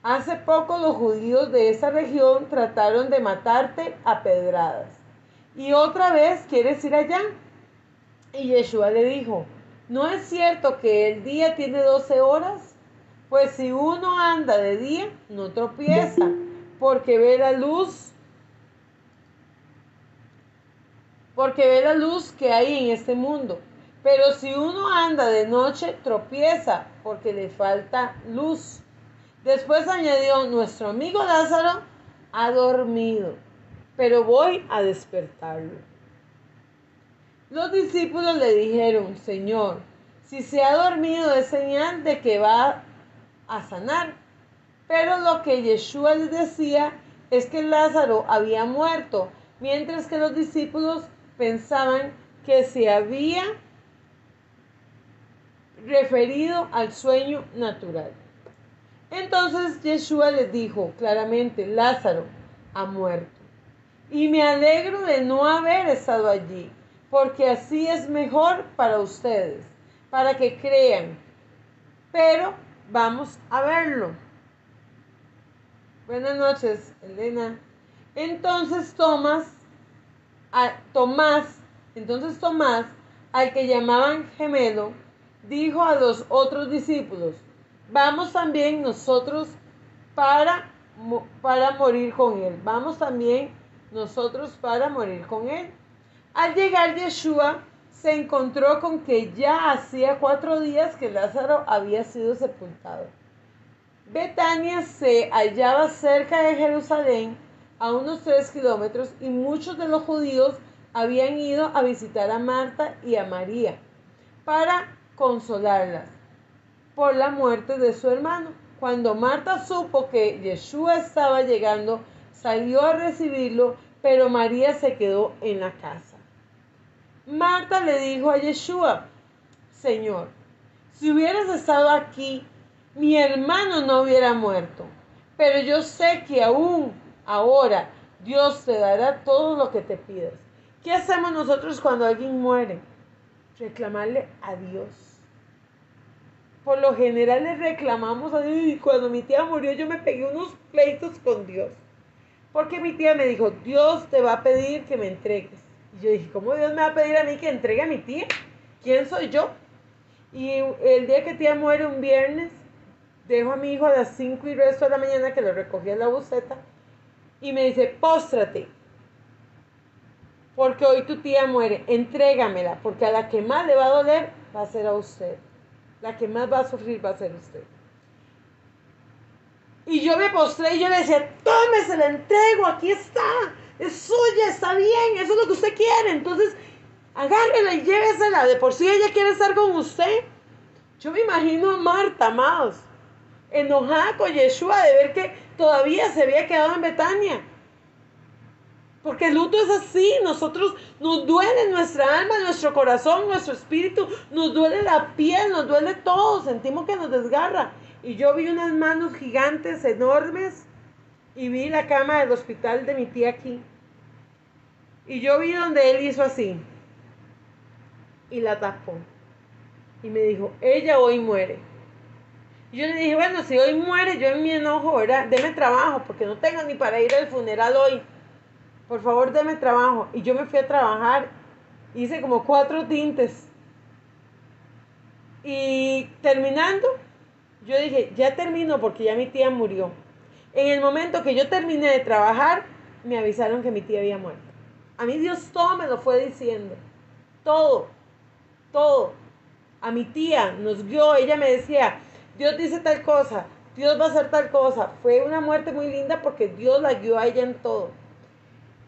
S1: hace poco los judíos de esa región trataron de matarte a pedradas. ¿Y otra vez quieres ir allá? Y Yeshua le dijo: ¿no es cierto que el día tiene 12 horas? Pues si uno anda de día, no tropieza, porque ve la luz que hay en este mundo. Pero si uno anda de noche, tropieza, porque le falta luz. Después añadió: nuestro amigo Lázaro ha dormido, pero voy a despertarlo. Los discípulos le dijeron: Señor, si se ha dormido es señal de que va a sanar. Pero lo que Yeshua les decía es que Lázaro había muerto, mientras que los discípulos pensaban que se había referido al sueño natural. Entonces Yeshua les dijo claramente: Lázaro ha muerto. Y me alegro de no haber estado allí, porque así es mejor para ustedes, para que crean. Pero vamos a verlo. Buenas noches, Elena. Entonces Tomás, al que llamaban gemelo, dijo a los otros discípulos: vamos también nosotros para morir con él. Vamos también nosotros para morir con él. Al llegar Yeshua, se encontró con que ya hacía 4 días que Lázaro había sido sepultado. Betania se hallaba cerca de Jerusalén, a unos 3 kilómetros, y muchos de los judíos habían ido a visitar a Marta y a María para consolarlas por la muerte de su hermano. Cuando Marta supo que Yeshua estaba llegando, salió a recibirlo, pero María se quedó en la casa. Marta le dijo a Yeshua: Señor, si hubieras estado aquí, mi hermano no hubiera muerto. Pero yo sé que aún ahora Dios te dará todo lo que te pidas. ¿Qué hacemos nosotros cuando alguien muere? Reclamarle a Dios. Por lo general le reclamamos a Dios. Y cuando mi tía murió, yo me pegué unos pleitos con Dios. Porque mi tía me dijo: Dios te va a pedir que me entregues. Y yo dije: ¿cómo Dios me va a pedir a mí que entregue a mi tía? ¿Quién soy yo? Y el día que tía muere, un viernes, dejo a mi hijo a las 5 y resto de la mañana, que lo recogí en la buseta, y me dice: póstrate, porque hoy tu tía muere, entrégamela, porque a la que más le va a doler va a ser a usted. La que más va a sufrir va a ser usted. Y yo me postré y yo le decía: tome, se la entrego, aquí está, es suya, está bien, eso es lo que usted quiere, entonces agárrela y llévesela, de por sí ella quiere estar con usted. Yo me imagino a Marta, amados, enojada con Yeshua de ver que todavía se había quedado en Betania. Porque el luto es así, nosotros nos duele nuestra alma, nuestro corazón, nuestro espíritu, nos duele la piel, nos duele todo, sentimos que nos desgarra. Y yo vi unas manos gigantes, enormes, y vi la cama del hospital de mi tía aquí. Y yo vi donde él hizo así, y la tapó. Y me dijo: ella hoy muere. Y yo le dije: bueno, si hoy muere, yo en mi enojo, ¿verdad? Deme trabajo, porque no tengo ni para ir al funeral hoy. Por favor, deme trabajo. Y yo me fui a trabajar, hice como 4 tintes. Y terminando, yo dije: ya termino porque ya mi tía murió. En el momento que yo terminé de trabajar, me avisaron que mi tía había muerto. A mí Dios todo me lo fue diciendo. Todo, todo. A mi tía nos guió, ella me decía: Dios dice tal cosa, Dios va a hacer tal cosa. Fue una muerte muy linda porque Dios la guió a ella en todo.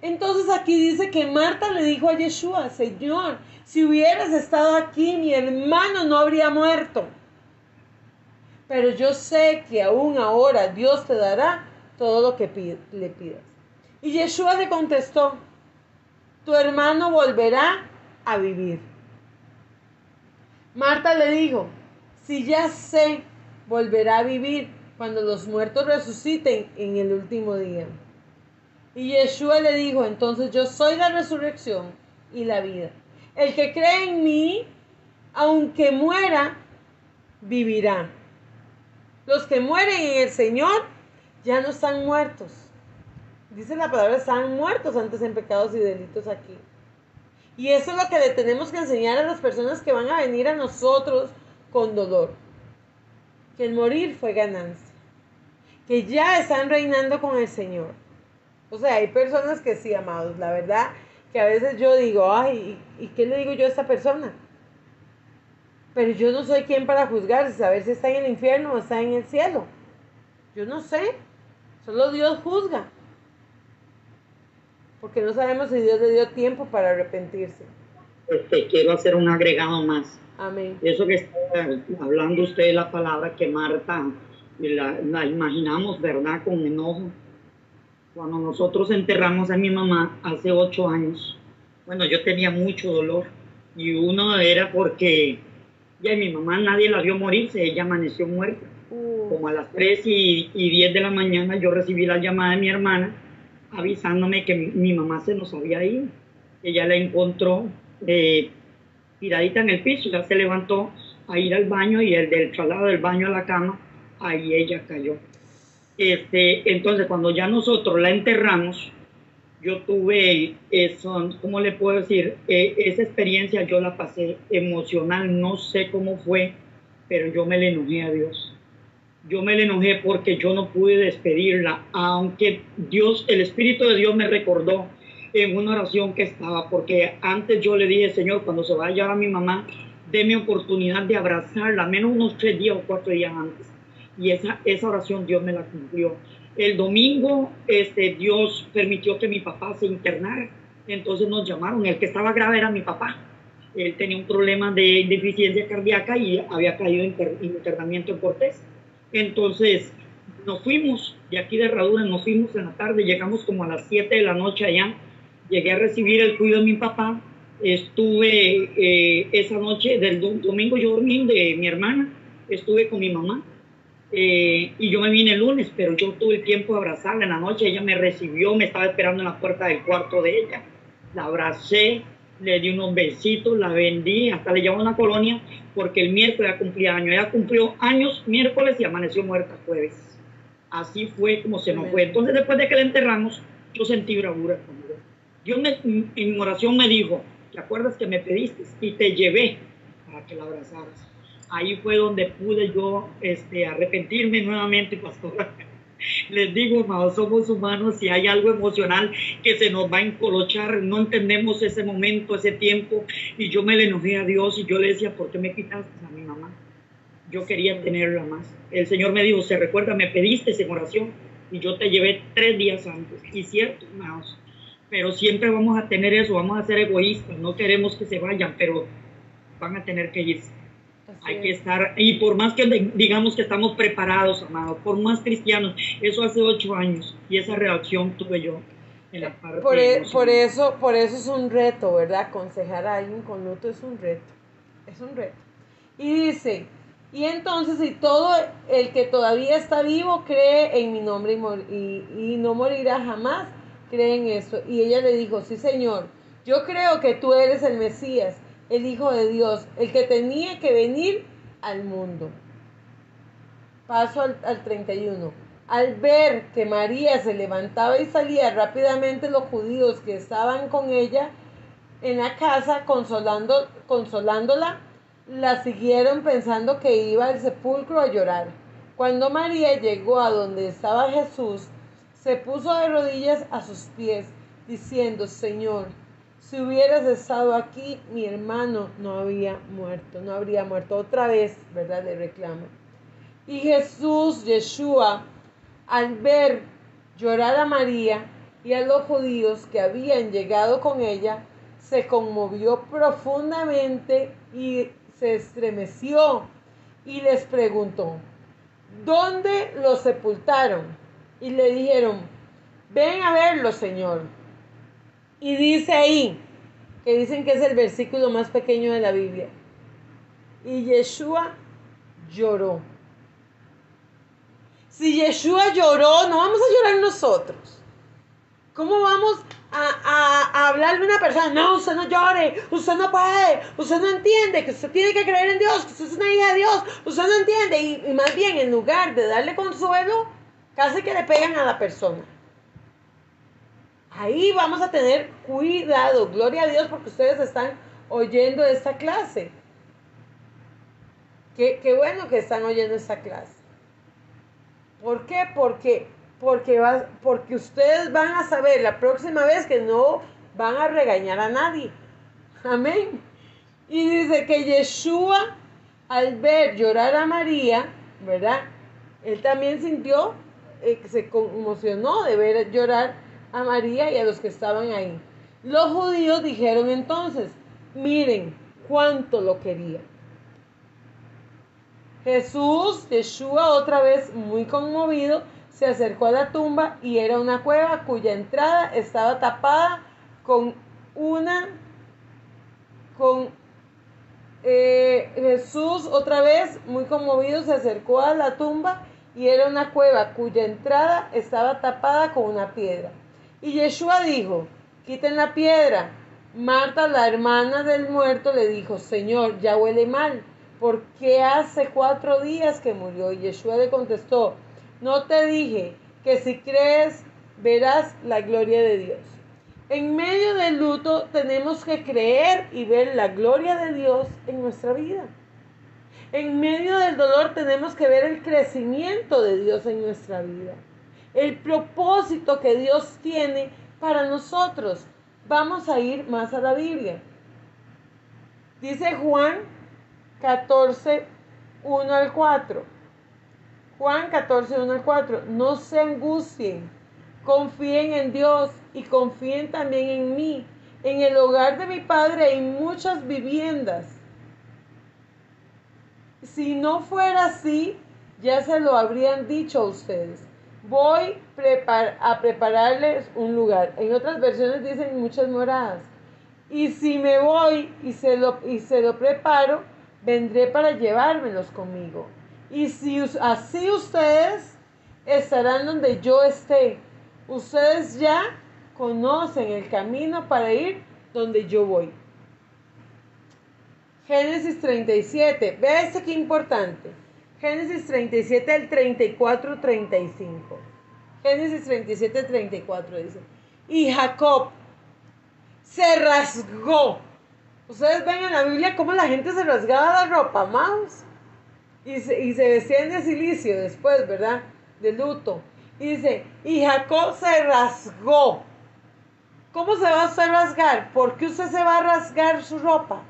S1: Entonces aquí dice que Marta le dijo a Yeshua: Señor, si hubieras estado aquí, mi hermano no habría muerto. Pero yo sé que aún ahora Dios te dará todo lo que le pidas. Y Yeshua le contestó: tu hermano volverá a vivir. Marta le dijo: si ya sé, volverá a vivir cuando los muertos resuciten en el último día. Y Yeshua le dijo, entonces yo soy la resurrección y la vida. El que cree en mí, aunque muera, vivirá. Los que mueren en el Señor ya no están muertos. Dice la palabra, están muertos antes en pecados y delitos aquí. Y eso es lo que le tenemos que enseñar a las personas que van a venir a nosotros con dolor. Que el morir fue ganancia. Que ya están reinando con el Señor. O sea, hay personas que sí, amados, la verdad, que a veces yo digo, ay, ¿y qué le digo yo a esta persona? Pero yo no soy quien para juzgar, saber si está en el infierno o está en el cielo. Yo no sé. Solo Dios juzga. Porque no sabemos si Dios le dio tiempo para arrepentirse.
S2: Quiero hacer un agregado más.
S1: Amén.
S2: Eso que está hablando usted de la palabra que Marta, la imaginamos, ¿verdad? Con enojo. Cuando nosotros enterramos a mi mamá hace 8 años, bueno, yo tenía mucho dolor. Y uno era porque ya mi mamá nadie la vio morirse, ella amaneció muerta. Como a las 3:10 de la mañana yo recibí la llamada de mi hermana avisándome que mi mamá se nos había ido. Ella la encontró tiradita en el piso, ya se levantó a ir al baño y el del traslado del baño a la cama, ahí ella cayó. Entonces cuando ya nosotros la enterramos, yo tuve eso, ¿cómo le puedo decir? Esa experiencia yo la pasé emocional, no sé cómo fue, pero yo me le enojé a Dios. Yo me le enojé porque yo no pude despedirla, aunque Dios, el Espíritu de Dios me recordó en una oración que estaba, porque antes yo le dije, Señor, cuando se vaya a mi mamá, déme oportunidad de abrazarla, menos unos 3 días o 4 días antes. Y esa oración Dios me la cumplió. El domingo Dios permitió que mi papá se internara, entonces nos llamaron, el que estaba grave era mi papá. Él tenía un problema de deficiencia cardíaca y había caído en internamiento en Cortés. Entonces nos fuimos de aquí de Herradura, nos fuimos en la tarde, llegamos como a las 7 de la noche allá, llegué a recibir el cuidado de mi papá, estuve esa noche del domingo, yo dormí de mi hermana, estuve con mi mamá y yo me vine el lunes, pero yo tuve el tiempo de abrazarla en la noche, ella me recibió, me estaba esperando en la puerta del cuarto de ella, la abracé, le di unos besitos, la vendí, hasta le llevaba una colonia, porque el miércoles ella cumplía años. Ella cumplió años miércoles y amaneció muerta jueves. Así fue como se nos fue. Entonces, después de que la enterramos, yo sentí bravura con Dios. Dios en oración me dijo, ¿te acuerdas que me pediste? Y te llevé para que la abrazaras. Ahí fue donde pude yo arrepentirme nuevamente, pastora. Les digo, hermanos, somos humanos y hay algo emocional que se nos va a encolochar, no entendemos ese momento, ese tiempo, y yo me le enojé a Dios y yo le decía, ¿por qué me quitaste a mi mamá? Yo quería tenerla más. El Señor me dijo, se recuerda, me pediste en oración y yo te llevé 3 días antes. Y cierto, hermanos, pero siempre vamos a tener eso, vamos a ser egoístas, no queremos que se vayan, pero van a tener que irse. Hay que estar, y por más que digamos que estamos preparados, amados, por más cristianos, eso hace 8 años, y esa reacción tuve yo en la parte
S1: por eso es un reto, ¿verdad? Aconsejar a alguien con luto es un reto, y dice, y entonces si todo el que todavía está vivo cree en mi nombre y no morirá jamás, cree en eso. Y ella le dijo, sí, Señor, yo creo que tú eres el Mesías, el Hijo de Dios, el que tenía que venir al mundo. Paso al 31. Al ver que María se levantaba y salía rápidamente, los judíos que estaban con ella en la casa consolándola, la siguieron pensando que iba al sepulcro a llorar. Cuando María llegó a donde estaba Jesús, se puso de rodillas a sus pies, diciendo, Señor, si hubieras estado aquí, mi hermano no habría muerto. Otra vez, ¿verdad? Le reclama. Y Yeshua, al ver llorar a María y a los judíos que habían llegado con ella, se conmovió profundamente y se estremeció y les preguntó, ¿dónde lo sepultaron? Y le dijeron, ven a verlo, Señor. Y dice ahí, que dicen que es el versículo más pequeño de la Biblia, y Yeshua lloró. Si Yeshua lloró, no vamos a llorar nosotros. ¿Cómo vamos a hablarle a una persona? No, usted no llore, usted no puede, usted no entiende, que usted tiene que creer en Dios, que usted es una hija de Dios, usted no entiende. Y más bien, en lugar de darle consuelo, casi que le pegan a la persona. Ahí vamos a tener cuidado, gloria a Dios, porque ustedes están oyendo esta clase. Qué bueno que están oyendo esta clase. ¿Por qué? Porque ustedes van a saber la próxima vez que no van a regañar a nadie. Amén. Y dice que Yeshua, al ver llorar a María, ¿verdad? Él también sintió, se conmocionó de ver llorar a María y a los que estaban ahí. Los judíos dijeron entonces, miren cuánto lo quería. Yeshua, otra vez muy conmovido, se acercó a la tumba y era una cueva cuya entrada estaba tapada Jesús, otra vez muy conmovido, se acercó a la tumba y era una cueva cuya entrada estaba tapada con una piedra. Y Yeshua dijo, quiten la piedra. Marta, la hermana del muerto, le dijo, Señor, ya huele mal, porque hace 4 días que murió. Y Yeshua le contestó, no te dije que si crees verás la gloria de Dios. En medio del luto tenemos que creer y ver la gloria de Dios en nuestra vida. En medio del dolor tenemos que ver el crecimiento de Dios en nuestra vida. El propósito que Dios tiene para nosotros. Vamos a ir más a la Biblia. Dice Juan 14, 1 al 4. Juan 14, 1 al 4. No se angustien, confíen en Dios y confíen también en mí. En el hogar de mi Padre hay muchas viviendas. Si no fuera así, ya se lo habrían dicho a ustedes. Voy a prepararles un lugar. En otras versiones dicen muchas moradas. Y si me voy y se lo preparo, vendré para llevármelos conmigo. Y si así ustedes estarán donde yo esté. Ustedes ya conocen el camino para ir donde yo voy. Génesis 37. Vea este que importante. Génesis 37 al 34, 35. Génesis 37, 34 dice. Y Jacob se rasgó. Ustedes ven en la Biblia cómo la gente se rasgaba la ropa, amados. Y se vestían de cilicio después, ¿verdad? De luto. Y dice, y Jacob se rasgó. ¿Cómo se va a usted rasgar? ¿Por qué usted se va a rasgar su ropa?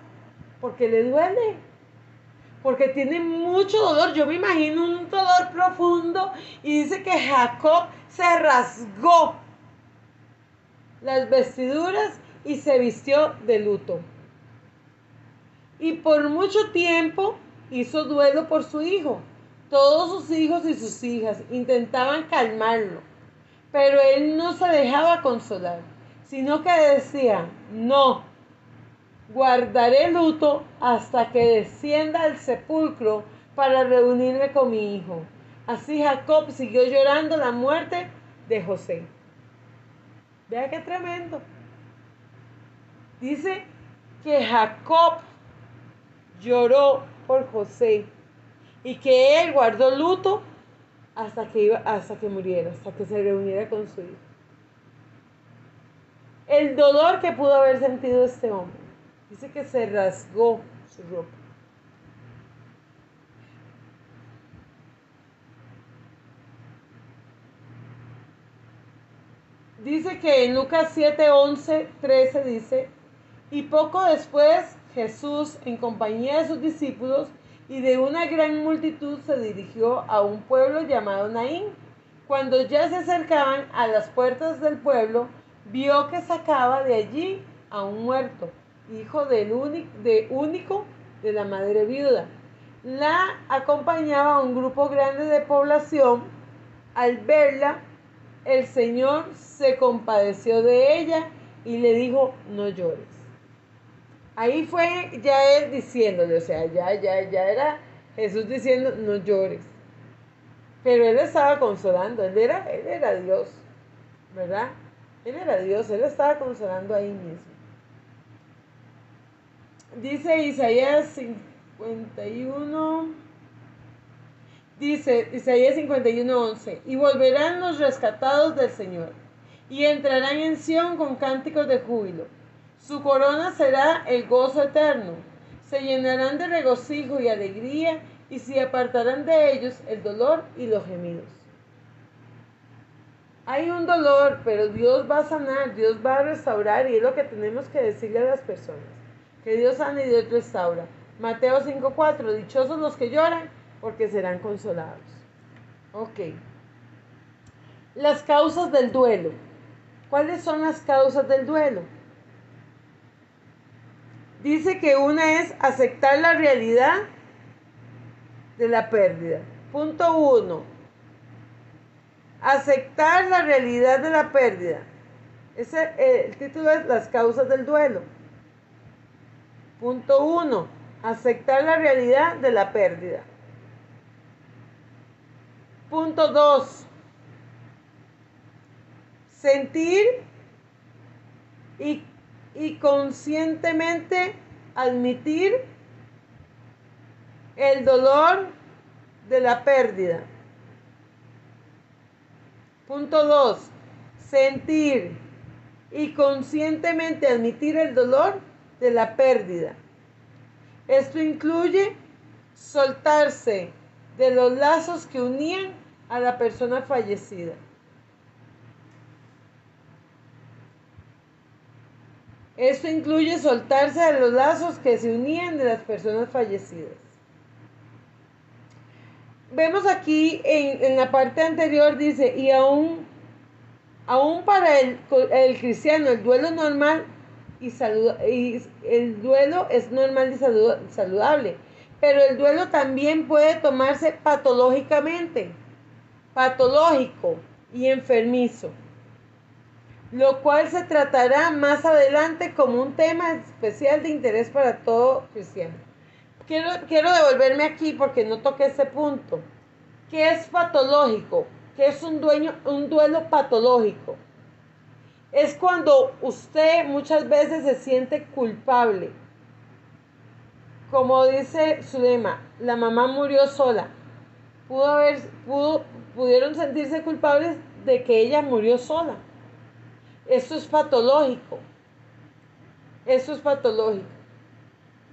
S1: Porque le duele. Porque tiene mucho dolor. Yo me imagino un dolor profundo. Y dice que Jacob se rasgó las vestiduras y se vistió de luto. Y por mucho tiempo hizo duelo por su hijo. Todos sus hijos y sus hijas intentaban calmarlo, pero él no se dejaba consolar, sino que decía, no, guardaré luto hasta que descienda al sepulcro para reunirme con mi hijo. Así Jacob siguió llorando la muerte de José. Vea qué tremendo. Dice que Jacob lloró por José y que él guardó luto hasta que muriera, hasta que se reuniera con su hijo. El dolor que pudo haber sentido este hombre. Dice que se rasgó su ropa. Dice que en Lucas 7, 11, 13 dice, y poco después Jesús, en compañía de sus discípulos y de una gran multitud, se dirigió a un pueblo llamado Naín. Cuando ya se acercaban a las puertas del pueblo, vio que sacaba de allí a un muerto, hijo único de la madre viuda. La acompañaba un grupo grande de población. Al verla, el Señor se compadeció de ella y le dijo, no llores. Ahí fue ya él diciéndole, o sea, ya era Jesús diciendo, no llores. Pero él estaba consolando, él era Dios, ¿verdad? Él era Dios, él estaba consolando ahí mismo. Dice Isaías 51, dice Isaías 51:11, y volverán los rescatados del Señor, y entrarán en Sión con cánticos de júbilo. Su corona será el gozo eterno. Se llenarán de regocijo y alegría, y se apartarán de ellos el dolor y los gemidos. Hay un dolor, pero Dios va a sanar, Dios va a restaurar, y es lo que tenemos que decirle a las personas. Que Dios sana y Dios restaura. Mateo 5:4, dichosos los que lloran, porque serán consolados. Ok. Las causas del duelo. ¿Cuáles son las causas del duelo? Dice que una es aceptar la realidad de la pérdida. Punto 1. Aceptar la realidad de la pérdida. El título es Las causas del duelo. Punto 1. Aceptar la realidad de la pérdida. Punto 2. Sentir y conscientemente admitir el dolor de la pérdida. Punto 2. Sentir y conscientemente admitir el dolor de la pérdida. Esto incluye soltarse de los lazos que unían a la persona fallecida. Esto incluye soltarse de los lazos que se unían de las personas fallecidas. Vemos aquí en la parte anterior, dice, y aún para el cristiano el duelo normal y el duelo es normal y saludable, pero el duelo también puede tomarse patológico y enfermizo, lo cual se tratará más adelante como un tema especial de interés para todo cristiano. Quiero devolverme aquí porque no toqué ese punto. ¿Qué es patológico? ¿Qué es un duelo patológico? Es cuando usted muchas veces se siente culpable. Como dice Zulema, la mamá murió sola. Pudieron sentirse culpables de que ella murió sola. Esto es patológico. Eso es patológico.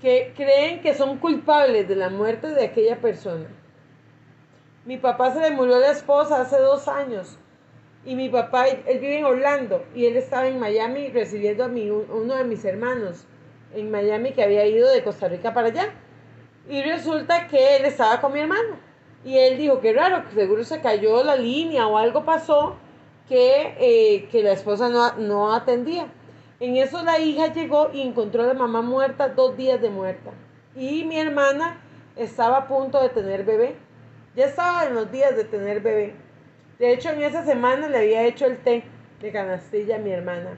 S1: Que creen que son culpables de la muerte de aquella persona. Mi papá se le murió la esposa hace 2 años. Y mi papá, él vive en Orlando. Y él estaba en Miami recibiendo a uno de mis hermanos en Miami que había ido de Costa Rica para allá. Y resulta que él estaba con mi hermano. Y él dijo, qué raro, que seguro se cayó la línea o algo pasó que la esposa no atendía. En eso la hija llegó y encontró a la mamá muerta, 2 días de muerta. Y mi hermana estaba a punto de tener bebé. Ya estaba en los días de tener bebé. De hecho, en esa semana le había hecho el té de canastilla a mi hermana.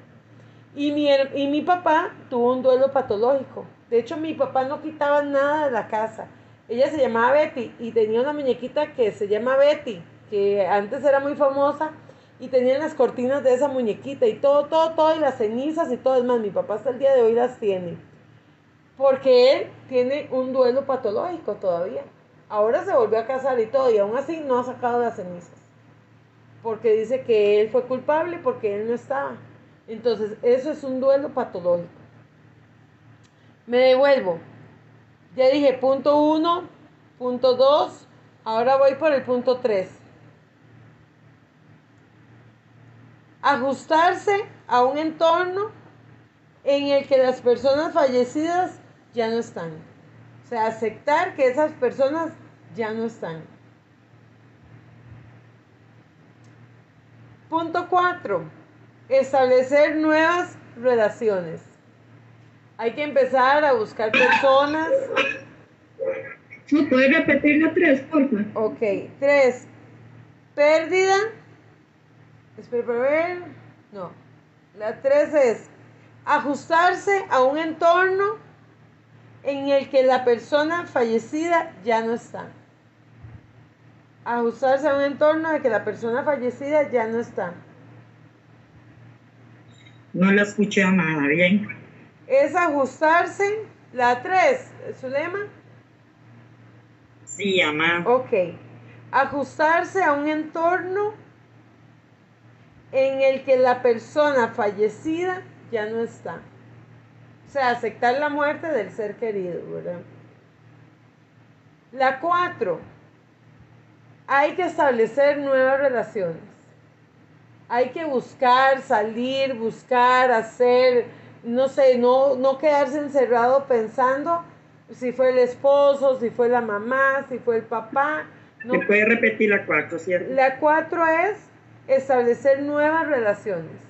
S1: Y mi papá tuvo un duelo patológico. De hecho, mi papá no quitaba nada de la casa. Ella se llamaba Betty y tenía una muñequita que se llama Betty, que antes era muy famosa, y tenían las cortinas de esa muñequita y todo, y las cenizas y todo. Es más, mi papá hasta el día de hoy las tiene. Porque él tiene un duelo patológico todavía. Ahora se volvió a casar y todo, y aún así no ha sacado las cenizas. Porque dice que él fue culpable porque él no estaba. Entonces, eso es un duelo patológico. Me devuelvo. Ya dije punto 1, punto 2. Ahora voy por el punto 3. Ajustarse a un entorno en el que las personas fallecidas ya no están. O sea, aceptar que esas personas ya no están. Punto 4. Establecer nuevas relaciones. Hay que empezar a buscar personas.
S2: ¿Sí? ¿Puedes repetir la 3, por favor?
S1: Ok, 3. Pérdida. Espera para ver. No. La 3 es ajustarse a un entorno en el que la persona fallecida ya no está. Ajustarse a un entorno en el que la persona fallecida ya no está.
S2: No la escuché nada bien.
S1: Es ajustarse. La 3, Zulema.
S2: Sí, mamá.
S1: Ok. Ajustarse a un entorno en el que la persona fallecida ya no está. O sea, aceptar la muerte del ser querido, ¿verdad? La 4, hay que establecer nuevas relaciones. Hay que buscar, salir, buscar, hacer, no sé, no quedarse encerrado pensando si fue el esposo, si fue la mamá, si fue el papá. No.
S2: ¿Me puede repetir la 4, cierto?
S1: La 4 es establecer nuevas relaciones.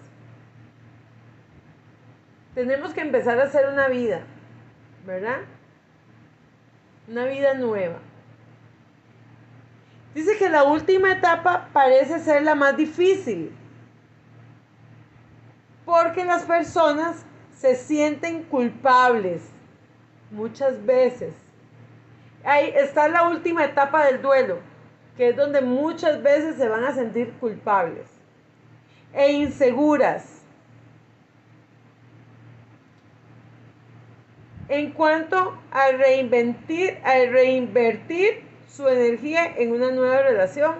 S1: Tenemos que empezar a hacer una vida, ¿verdad? Una vida nueva. Dice que la última etapa parece ser la más difícil, porque las personas se sienten culpables muchas veces. Ahí está la última etapa del duelo, que es donde muchas veces se van a sentir culpables e inseguras en cuanto a reinvertir su energía en una nueva relación.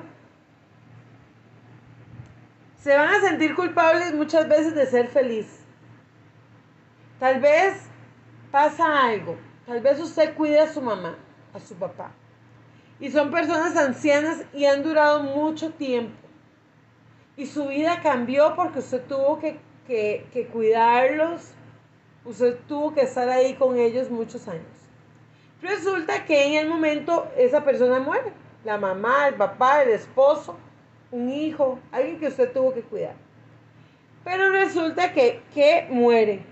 S1: Se van a sentir culpables muchas veces de ser feliz. Tal vez pasa algo. Tal vez usted cuida a su mamá, a su papá. Y son personas ancianas y han durado mucho tiempo. Y su vida cambió porque usted tuvo que cuidarlos. Usted tuvo que estar ahí con ellos muchos años. Resulta que en el momento esa persona muere. La mamá, el papá, el esposo, un hijo, alguien que usted tuvo que cuidar. Pero resulta que muere.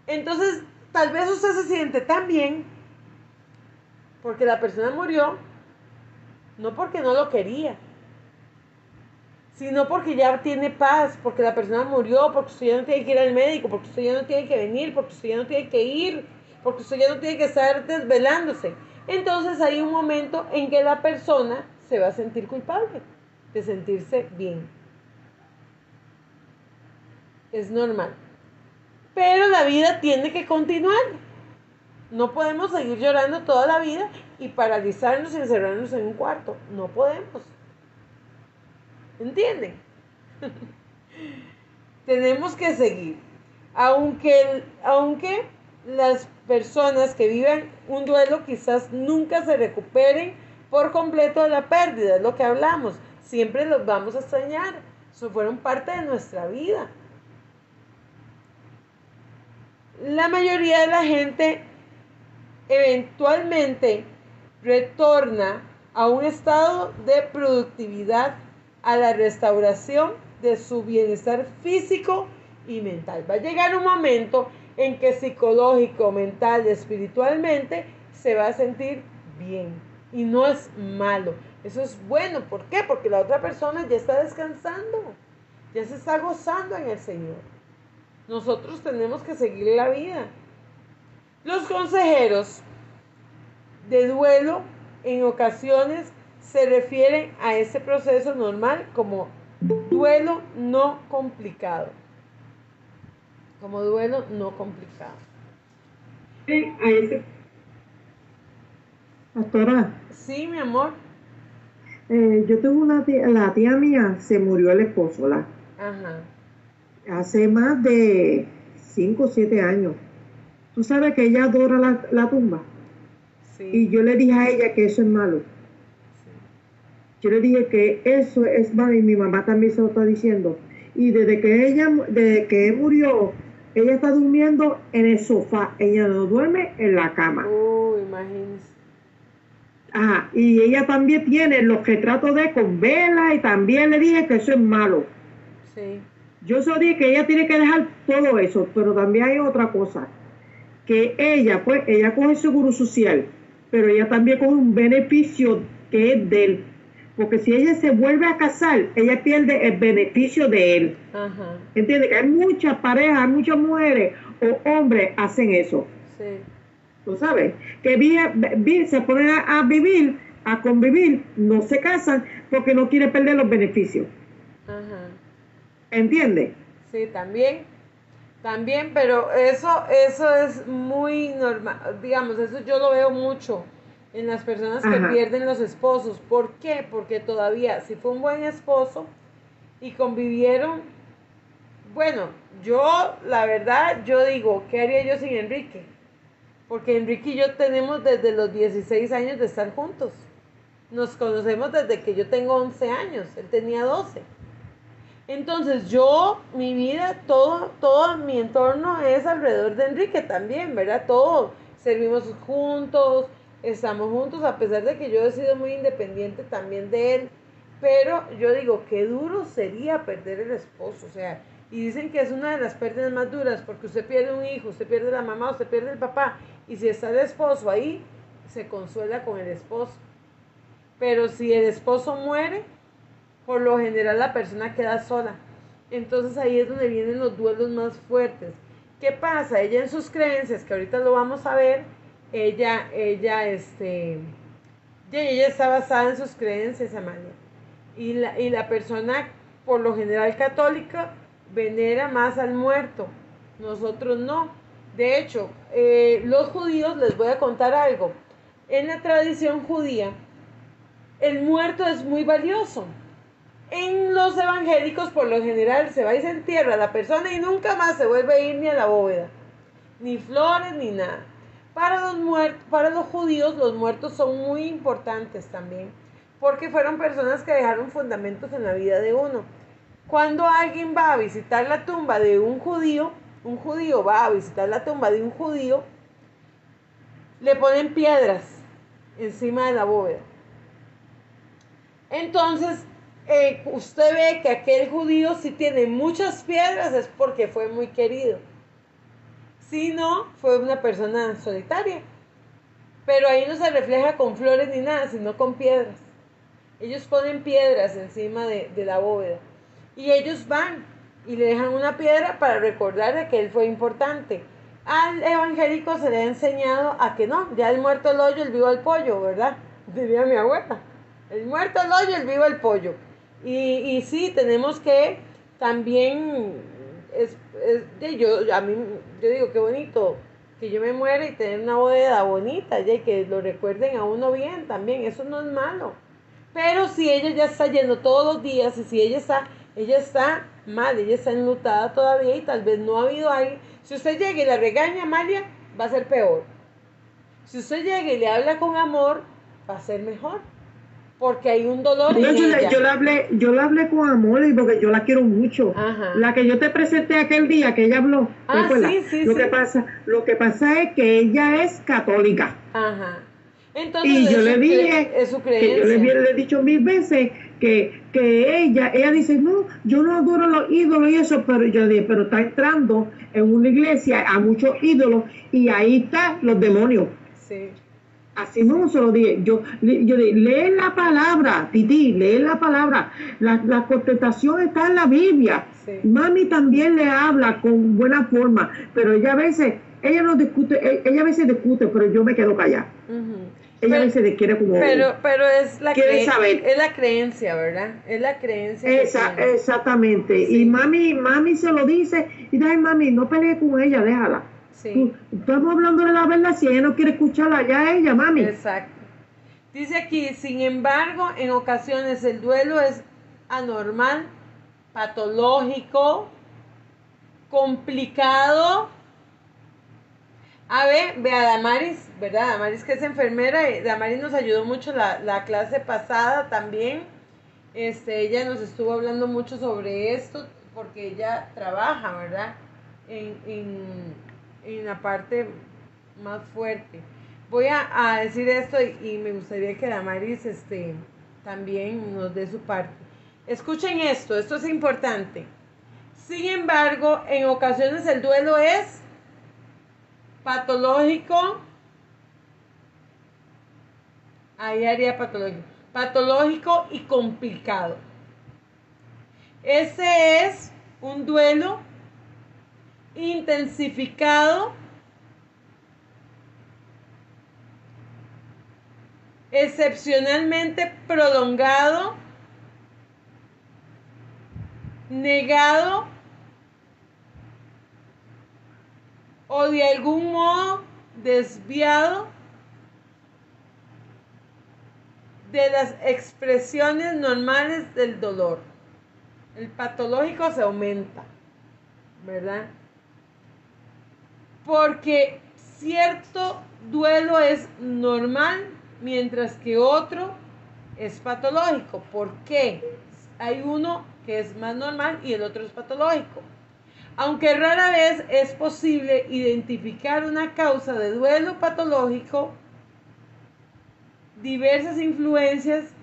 S1: Entonces, tal vez usted se siente tan bien porque la persona murió, no porque no lo quería, sino porque ya tiene paz, porque la persona murió, porque usted ya no tiene que ir al médico, porque usted ya no tiene que venir, porque usted ya no tiene que ir, porque usted ya no tiene que estar desvelándose. Entonces hay un momento en que la persona se va a sentir culpable de sentirse bien. Es normal. Pero la vida tiene que continuar. No podemos seguir llorando toda la vida y paralizarnos y encerrarnos en un cuarto. No podemos. ¿Entienden? Tenemos que seguir. Aunque las personas que viven un duelo quizás nunca se recuperen por completo de la pérdida, es lo que hablamos. Siempre los vamos a extrañar. Eso fueron parte de nuestra vida. La mayoría de la gente eventualmente retorna a un estado de productividad, a la restauración de su bienestar físico y mental. Va a llegar un momento en que psicológico, mental, espiritualmente se va a sentir bien. Y no es malo, eso es bueno. ¿Por qué? Porque la otra persona ya está descansando, ya se está gozando en el Señor. Nosotros tenemos que seguir la vida. Los consejeros de duelo en ocasiones se refieren a este proceso normal como duelo no complicado. Como duelo no complicado.
S2: A ese...
S4: Pastora,
S1: Sí, mi amor.
S4: yo tengo una tía, la tía mía se murió el esposo,
S1: Ajá.
S4: hace más de 5 o 7 años. Tú sabes que ella adora la tumba.
S1: Sí.
S4: Y yo le dije a ella que eso es malo.
S1: Sí.
S4: Yo le dije que eso es malo y mi mamá también se lo está diciendo. Y desde que él murió, ella está durmiendo en el sofá. Ella no duerme en la cama.
S1: Imagínese.
S4: Ajá, y ella también tiene los retratos de con vela y también le dije que eso es malo.
S1: Sí.
S4: Yo solo dije que ella tiene que dejar todo eso, pero también hay otra cosa, que ella coge seguro social, pero ella también coge un beneficio que es de él, porque si ella se vuelve a casar, ella pierde el beneficio de él.
S1: Ajá.
S4: ¿Entiendes? Que hay muchas parejas, muchas mujeres o hombres hacen eso.
S1: Sí.
S4: Tú sabes, que se ponen a vivir, a convivir, no se casan porque no quieren perder los beneficios.
S1: Ajá.
S4: ¿Entiendes?
S1: Sí, también También, pero eso es muy normal, digamos, eso yo lo veo mucho en las personas que
S4: Ajá.
S1: pierden los esposos. ¿Por qué? Porque todavía, si fue un buen esposo y convivieron, bueno, yo, la verdad, yo digo, ¿qué haría yo sin Enrique? Porque Enrique y yo tenemos desde los 16 años de estar juntos. Nos conocemos desde que yo tengo 11 años, él tenía 12. Entonces yo, mi vida, todo mi entorno es alrededor de Enrique también, ¿verdad? Todo, servimos juntos, estamos juntos, a pesar de que yo he sido muy independiente también de él. Pero yo digo, qué duro sería perder el esposo, o sea, y dicen que es una de las pérdidas más duras, porque usted pierde un hijo, usted pierde la mamá, usted pierde el papá, y si está el esposo ahí, se consuela con el esposo. Pero si el esposo muere, por lo general la persona queda sola. Entonces ahí es donde vienen los duelos más fuertes. ¿Qué pasa? Ella en sus creencias, que ahorita lo vamos a ver, ella está basada en sus creencias, Amalia. Y la persona, por lo general católica, venera más al muerto. Nosotros no. De hecho, los judíos, les voy a contar algo. En la tradición judía, el muerto es muy valioso. En los evangélicos, por lo general, se va y se entierra a la persona y nunca más se vuelve a ir ni a la bóveda, ni flores, ni nada. Para los judíos, los muertos son muy importantes también, porque fueron personas que dejaron fundamentos en la vida de uno. Cuando alguien va a visitar la tumba de un judío va a visitar la tumba de un judío, le ponen piedras encima de la bóveda. Entonces, usted ve que aquel judío, si tiene muchas piedras, es porque fue muy querido. Si no, fue una persona solitaria. Pero ahí no se refleja con flores ni nada, sino con piedras. Ellos ponen piedras encima de la bóveda. Y ellos van y le dejan una piedra para recordarle que él fue importante. Al evangélico se le ha enseñado a que no, ya el muerto el hoyo, el vivo el pollo, ¿verdad? Diría mi abuela. El muerto el hoyo, el vivo el pollo. Y sí, tenemos que también, yo digo, qué bonito que yo me muera y tener una bóveda bonita, y que lo recuerden a uno bien también, eso no es malo. Pero si ella ya está yendo todos los días, y si ella está mal, ella está enlutada todavía y tal vez no ha habido ahí. Si usted llega y la regaña, Amalia, va a ser peor. Si usted llega y le habla con amor, va a ser mejor. Porque hay un dolor en ella.
S4: Yo la hablé con amor y porque yo la quiero mucho.
S1: Ajá.
S4: La que yo te presenté aquel día que ella habló.
S1: Sí.
S4: Lo que pasa es que ella es católica.
S1: Ajá. Entonces,
S4: y yo le dije
S1: es su creencia.
S4: que yo le he dicho 1000 veces que ella dice, no, yo no adoro los ídolos y eso, pero yo dije, pero está entrando en una iglesia a muchos ídolos y ahí están los demonios.
S1: Sí.
S4: Así no se lo dije. Yo dije, lee la palabra, Titi, lee la palabra. La contestación está en la Biblia.
S1: Sí.
S4: Mami también le habla con buena forma, pero ella a veces discute, pero yo me quedo callada. Ella a veces quiere como...
S1: Pero es la
S4: saber.
S1: Es la creencia, ¿verdad? Es la creencia.
S4: Exactamente. Sí. Y mami se lo dice, y dice, mami, no pelee con ella, déjala.
S1: Sí.
S4: Estamos hablando de la verdad, si ella no quiere escucharla, ya ella, mami.
S1: Exacto. Dice aquí, sin embargo, en ocasiones el duelo es anormal, patológico, complicado. A ver, ve a Damaris, ¿verdad? Damaris que es enfermera, y Damaris nos ayudó mucho la clase pasada también. Ella nos estuvo hablando mucho sobre esto, porque ella trabaja, ¿verdad? En la parte más fuerte. Voy a decir esto y me gustaría que Damaris también nos dé su parte. Escuchen esto es importante. Sin embargo, en ocasiones el duelo es patológico. Ahí haría patológico y complicado. Ese es un duelo intensificado, excepcionalmente prolongado, negado o de algún modo desviado de las expresiones normales del dolor. El patológico se aumenta, ¿verdad? Porque cierto duelo es normal, mientras que otro es patológico. ¿Por qué? Hay uno que es más normal y el otro es patológico. Aunque rara vez es posible identificar una causa de duelo patológico, diversas influencias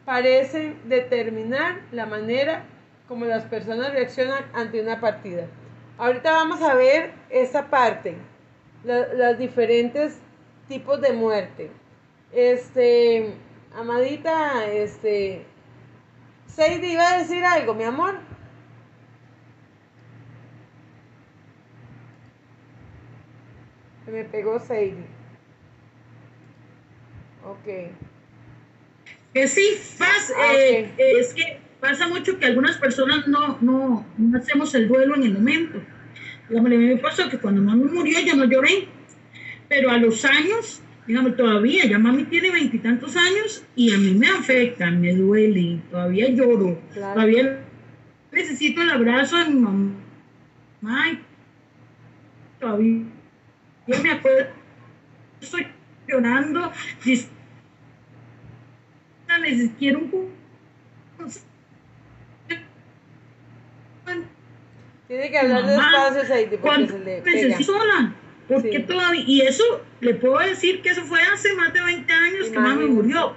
S1: parecen determinar la manera como las personas reaccionan ante una partida. Ahorita vamos a ver esa parte, las diferentes tipos de muerte. Amadita, Sadie iba a decir algo, mi amor. Se me pegó Sadie. Ok.
S2: Sí,
S1: Okay.
S2: es que pasa mucho que algunas personas no hacemos el duelo en el momento. Digamos, a mí me pasó que cuando mami murió yo no lloré, pero a los años, digamos, todavía, ya mami tiene 20 y tantos años y a mí me afecta, me duele, todavía lloro,
S1: Claro.
S2: todavía necesito el abrazo de mi mamá, y todavía me acuerdo, estoy llorando, quiero un
S1: Tiene que hablar
S2: mamá,
S1: despacio, Sadie, porque
S2: cuando
S1: se le pega.
S2: necesito sola, porque
S1: Sí.
S2: todavía, y eso le puedo decir que eso fue hace más de 20 años que mami
S1: Imagínese.
S2: murió,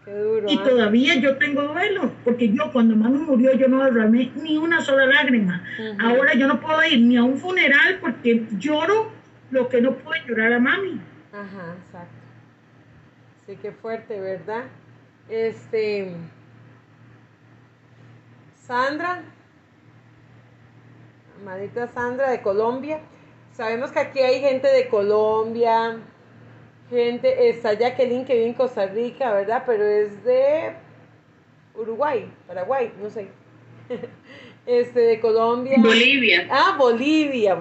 S1: Qué duro,
S2: y todavía yo tengo duelo, porque yo cuando mami murió yo no derramé ni una sola lágrima.
S1: Ujú.
S2: Ahora yo no puedo ir ni a un funeral porque lloro lo que no pude llorar a mami.
S1: Ajá, exacto. Sí, qué fuerte, ¿verdad? Sandra, amadita Sandra de Colombia. Sabemos que aquí hay gente de Colombia, está Jacqueline que vive en Costa Rica, ¿verdad? Pero es de Uruguay, Paraguay, no sé. De Colombia.
S2: Bolivia.
S1: Ah, Bolivia,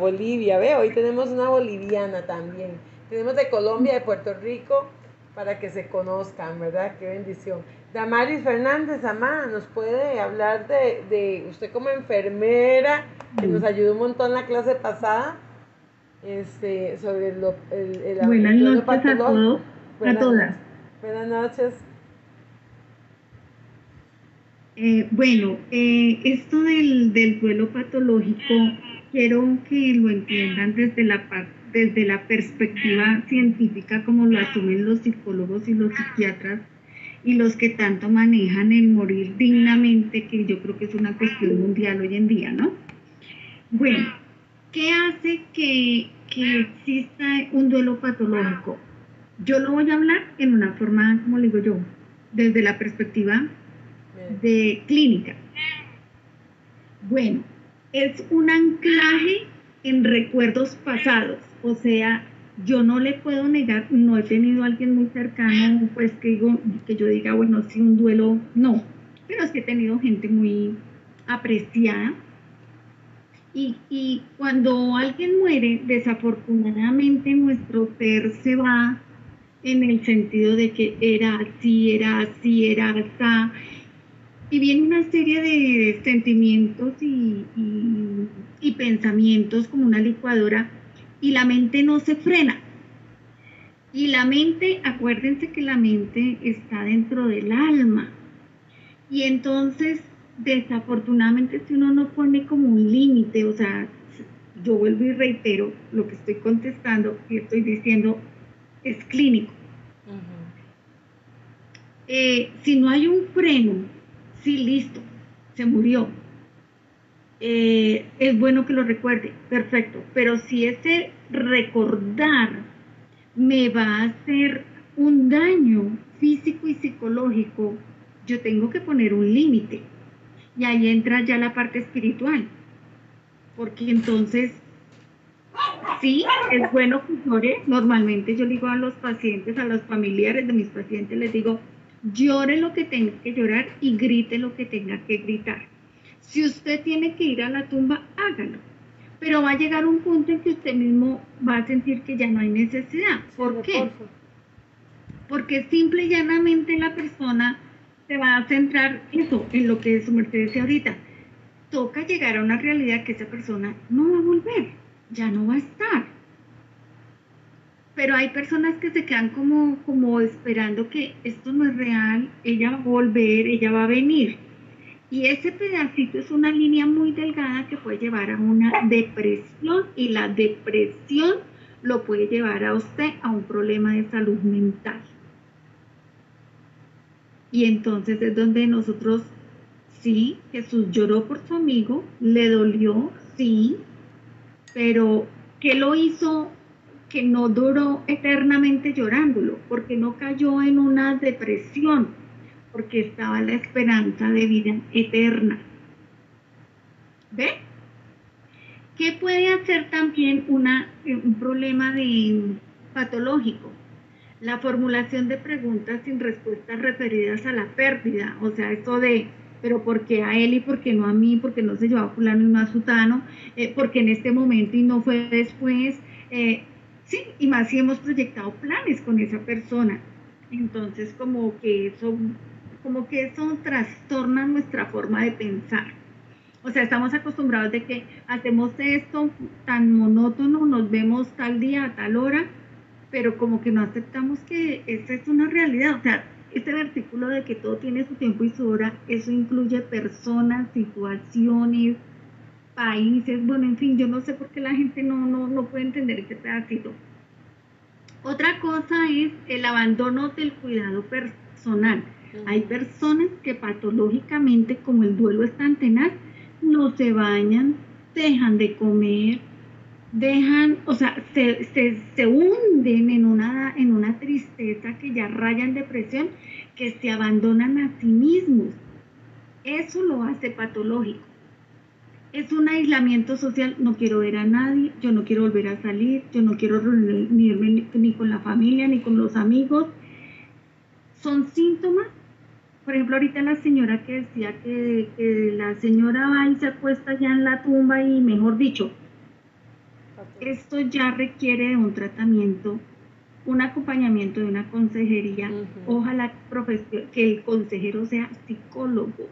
S1: ve, hoy tenemos una boliviana también. Tenemos de Colombia, de Puerto Rico, para que se conozcan, ¿verdad? Qué bendición. Damaris Fernández, amá, nos puede hablar de usted como enfermera, que nos ayudó un montón la clase pasada, sobre el
S5: Buenas
S1: duelo
S5: noches a
S1: patológico.
S5: todos, a todas.
S1: Buenas noches.
S5: Esto del duelo patológico, quiero que lo entiendan desde la perspectiva científica, como lo asumen los psicólogos y los psiquiatras, y los que tanto manejan el morir dignamente, que yo creo que es una cuestión mundial hoy en día, ¿no? Bueno, ¿qué hace que exista un duelo patológico? Yo lo voy a hablar en una forma, como le digo yo, desde la perspectiva de clínica. Bueno, es un anclaje en recuerdos pasados, o sea, yo no le puedo negar, no he tenido a alguien muy cercano, pues que yo diga, bueno, sí, un duelo, no, pero es que he tenido gente muy apreciada. Y cuando alguien muere, desafortunadamente nuestro ser se va en el sentido de que era así, era así, y viene una serie de sentimientos y pensamientos como una licuadora, y la mente no se frena. Y la mente, acuérdense que la mente está dentro del alma. Y entonces, desafortunadamente, si uno no pone como un límite, o sea, yo vuelvo y reitero, lo que estoy contestando y estoy diciendo es clínico. Si no hay un freno, sí, listo, se murió. Es bueno que lo recuerde, perfecto, pero si ese recordar me va a hacer un daño físico y psicológico, yo tengo que poner un límite. Y ahí entra ya la parte espiritual, porque entonces, sí, es bueno que llore. Normalmente yo le digo a los pacientes, a los familiares de mis pacientes, les digo, llore lo que tenga que llorar y grite lo que tenga que gritar. Si usted tiene que ir a la tumba, hágalo, pero va a llegar un punto en que usted mismo va a sentir que ya no hay necesidad. ¿Por qué? Porque simple y llanamente la persona se va a centrar eso, en lo que su merced decía ahorita. Toca llegar a una realidad que esa persona no va a volver, ya no va a estar. Pero hay personas que se quedan como esperando que esto no es real, ella va a volver, ella va a venir. Y ese pedacito es una línea muy delgada que puede llevar a una depresión, y la depresión lo puede llevar a usted a un problema de salud mental. Y entonces es donde nosotros, sí, Jesús lloró por su amigo, le dolió, sí, pero ¿qué lo hizo que no duró eternamente llorándolo? Porque no cayó en una depresión, porque estaba la esperanza de vida eterna. ¿Ve? ¿Qué puede hacer también un problema patológico? La formulación de preguntas sin respuestas referidas a la pérdida, o sea, esto de, pero ¿por qué a él y por qué no a mí? ¿Por qué no se llevó a fulano y no a sutano? ¿Por qué en este momento y no fue después? Sí, y más si hemos proyectado planes con esa persona. Entonces, como que eso trastorna nuestra forma de pensar. O sea, estamos acostumbrados de que hacemos esto tan monótono, nos vemos tal día a tal hora, pero como que no aceptamos que esa es una realidad. O sea, este versículo de que todo tiene su tiempo y su hora, eso incluye personas, situaciones, países, bueno, en fin, yo no sé por qué la gente no puede entender ese pedacito. Otra cosa es el abandono del cuidado personal. Hay personas que patológicamente, como el duelo es tan tenaz, no se bañan, dejan de comer, o sea, se hunden en una tristeza que ya raya en depresión, que se abandonan a sí mismos. Eso lo hace patológico. Es un aislamiento social, no quiero ver a nadie, yo no quiero volver a salir, yo no quiero reunirme ni con la familia, ni con los amigos. Son síntomas. Por ejemplo, ahorita la señora que decía que la señora va y se acuesta ya en la tumba y, mejor dicho, esto ya requiere de un tratamiento, un acompañamiento de una consejería. Ojalá que el consejero sea psicólogo,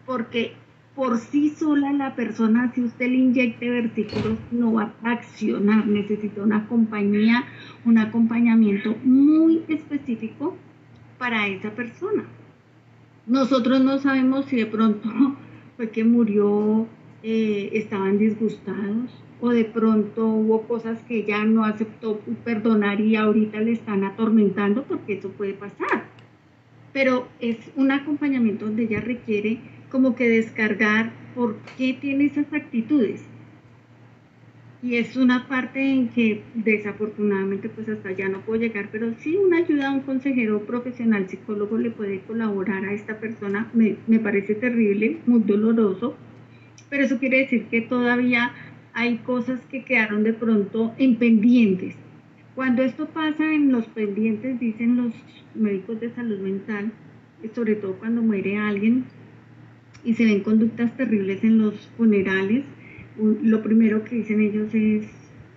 S5: porque por sí sola la persona, si usted le inyecte versículos, no va a accionar. Necesita una compañía, un acompañamiento muy específico para esa persona. Nosotros no sabemos si de pronto fue que murió, estaban disgustados, o de pronto hubo cosas que ella no aceptó perdonar y ahorita le están atormentando, porque eso puede pasar. Pero es un acompañamiento donde ella requiere como que descargar por qué tiene esas actitudes. Y es una parte en que desafortunadamente pues hasta allá no puedo llegar, pero sí una ayuda a un consejero profesional, psicólogo, le puede colaborar a esta persona. Me parece terrible, muy doloroso, pero eso quiere decir que todavía hay cosas que quedaron de pronto en pendientes. Cuando esto pasa en los pendientes, dicen los médicos de salud mental, sobre todo cuando muere alguien y se ven conductas terribles en los funerales, lo primero que dicen ellos es,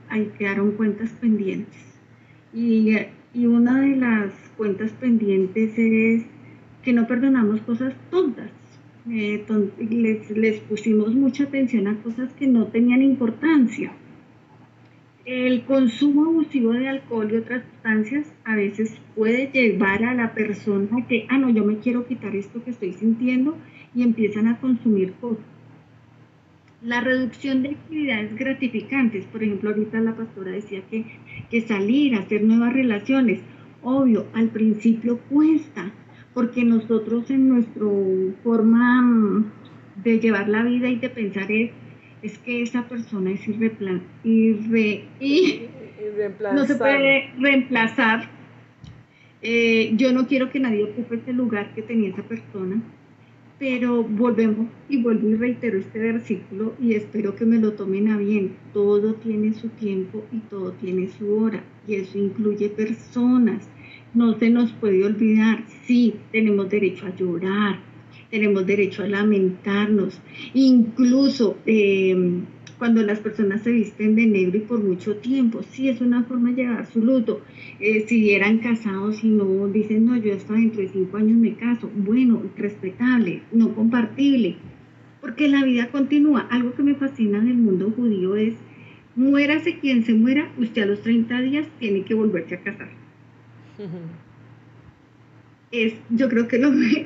S5: ahí quedaron cuentas pendientes. Y una de las cuentas pendientes es que no perdonamos cosas tontas. Les pusimos mucha atención a cosas que no tenían importancia. El consumo abusivo de alcohol y otras sustancias a veces puede llevar a la persona a que, no, yo me quiero quitar esto que estoy sintiendo, y empiezan a consumir cosas. La reducción de actividades gratificantes, por ejemplo, ahorita la pastora decía que salir, hacer nuevas relaciones, obvio, al principio cuesta, porque nosotros en nuestra forma de llevar la vida y de pensar es que esa persona es no se puede reemplazar. Yo no quiero que nadie ocupe ese lugar que tenía esa persona, pero vuelvo y reitero este versículo y espero que me lo tomen a bien. Todo tiene su tiempo y todo tiene su hora, y eso incluye personas. No se nos puede olvidar, sí, tenemos derecho a llorar, tenemos derecho a lamentarnos, incluso cuando las personas se visten de negro y por mucho tiempo, sí es una forma de llevar su luto. Si eran casados y no dicen, no, yo hasta dentro de 5 años me caso, bueno, respetable, no compartible, porque la vida continúa. Algo que me fascina del mundo judío es, muérase quien se muera, usted a los 30 días tiene que volverse a casar. Yo creo que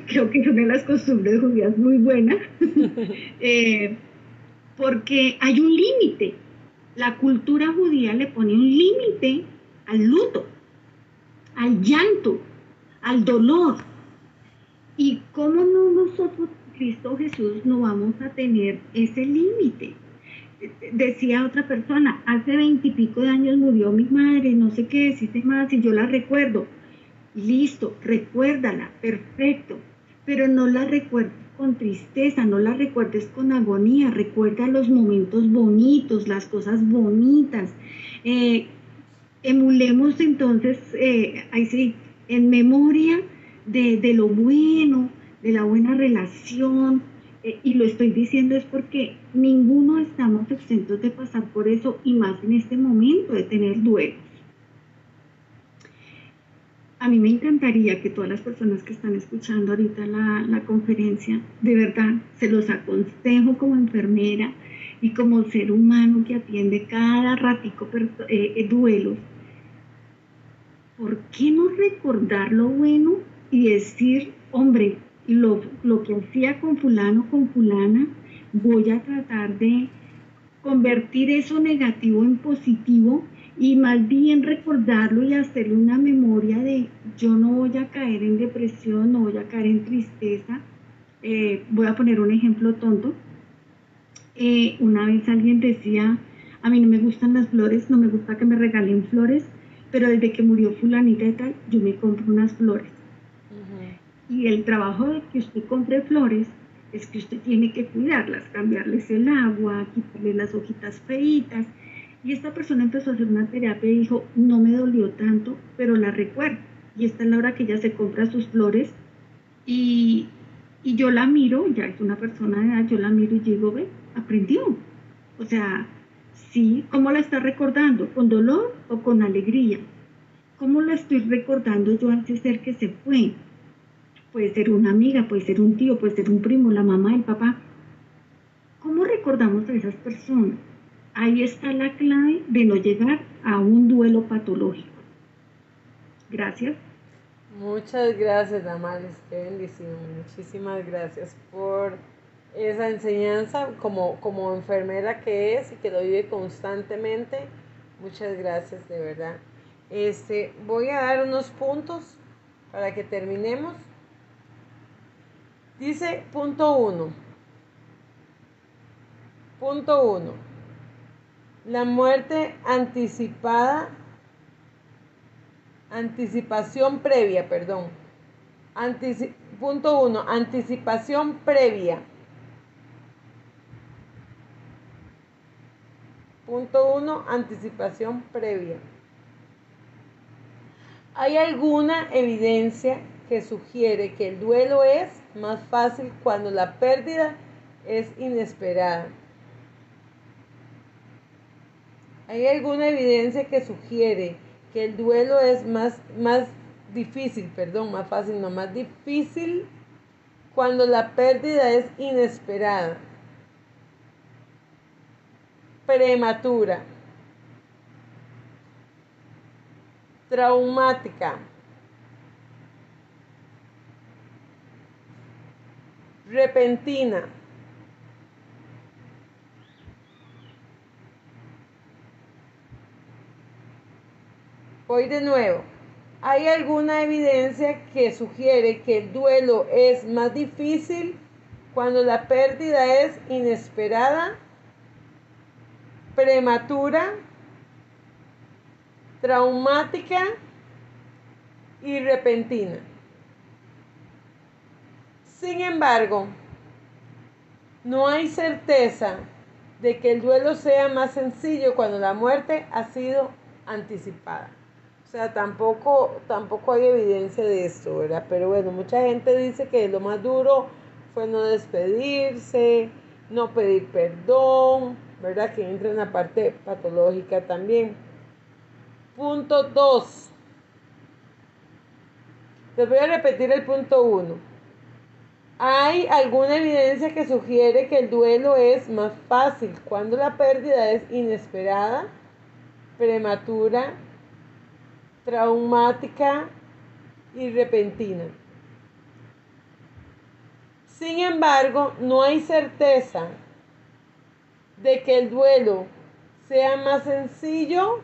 S5: creo que es una de las costumbres judías muy buenas, porque hay un límite. La cultura judía le pone un límite al luto, al llanto, al dolor. ¿Y cómo no nosotros, Cristo Jesús, no vamos a tener ese límite? Decía otra persona, hace 20 y pico de años murió mi madre, no sé qué decirte más, y yo la recuerdo. Listo, recuérdala, perfecto, pero no la recuerdes con tristeza, no la recuerdes con agonía, recuerda los momentos bonitos, las cosas bonitas. Emulemos entonces, ahí sí, en memoria de lo bueno, de la buena relación, y lo estoy diciendo es porque ninguno estamos exentos de pasar por eso, y más en este momento de tener duelos. A mí me encantaría que todas las personas que están escuchando ahorita la conferencia, de verdad, se los aconsejo como enfermera y como ser humano que atiende cada ratico duelos. ¿Por qué no recordar lo bueno y decir, hombre, lo que hacía con fulano, con fulana, voy a tratar de convertir eso negativo en positivo y más bien recordarlo y hacerle una memoria de yo no voy a caer en depresión, no voy a caer en tristeza? Voy a poner un ejemplo tonto. Una vez alguien decía, a mí no me gustan las flores, no me gusta que me regalen flores, pero desde que murió fulanita y tal, yo me compro unas flores. Y el trabajo de que usted compre flores es que usted tiene que cuidarlas, cambiarles el agua, quitarle las hojitas feitas. Y esta persona empezó a hacer una terapia y dijo, no me dolió tanto, pero la recuerdo. Y esta es la hora que ella se compra sus flores y yo la miro, ya es una persona de edad, yo la miro y digo, ve, aprendió. O sea, sí, ¿cómo la está recordando? ¿Con dolor o con alegría? ¿Cómo la estoy recordando yo a ese ser que se fue? Puede ser una amiga, puede ser un tío, puede ser un primo, la mamá, el papá. ¿Cómo recordamos a esas personas? Ahí está la clave de no llegar a un duelo patológico. Gracias.
S1: Muchas gracias, Damaris, qué bendición. Muchísimas gracias por esa enseñanza como enfermera que es y que lo vive constantemente. Muchas gracias, de verdad. Voy a dar unos puntos para que terminemos. Dice punto 1. Punto 1. La muerte anticipación previa, perdón. Punto 1. Anticipación previa. Punto 1. Anticipación previa. ¿Hay alguna evidencia que sugiere que el duelo es más fácil cuando la pérdida es inesperada? ¿Hay alguna evidencia que sugiere que el duelo es más difícil cuando la pérdida es inesperada, prematura, traumática, repentina? Voy de nuevo. ¿Hay alguna evidencia que sugiere que el duelo es más difícil cuando la pérdida es inesperada, prematura, traumática y repentina? Sin embargo, no hay certeza de que el duelo sea más sencillo cuando la muerte ha sido anticipada. O sea, tampoco hay evidencia de esto, ¿verdad? Pero bueno, mucha gente dice que lo más duro fue no despedirse, no pedir perdón, ¿verdad? Que entra en la parte patológica también. Punto 2. Les voy a repetir el punto 1. Hay alguna evidencia que sugiere que el duelo es más fácil cuando la pérdida es inesperada, prematura, traumática y repentina. Sin embargo, no hay certeza de que el duelo sea más sencillo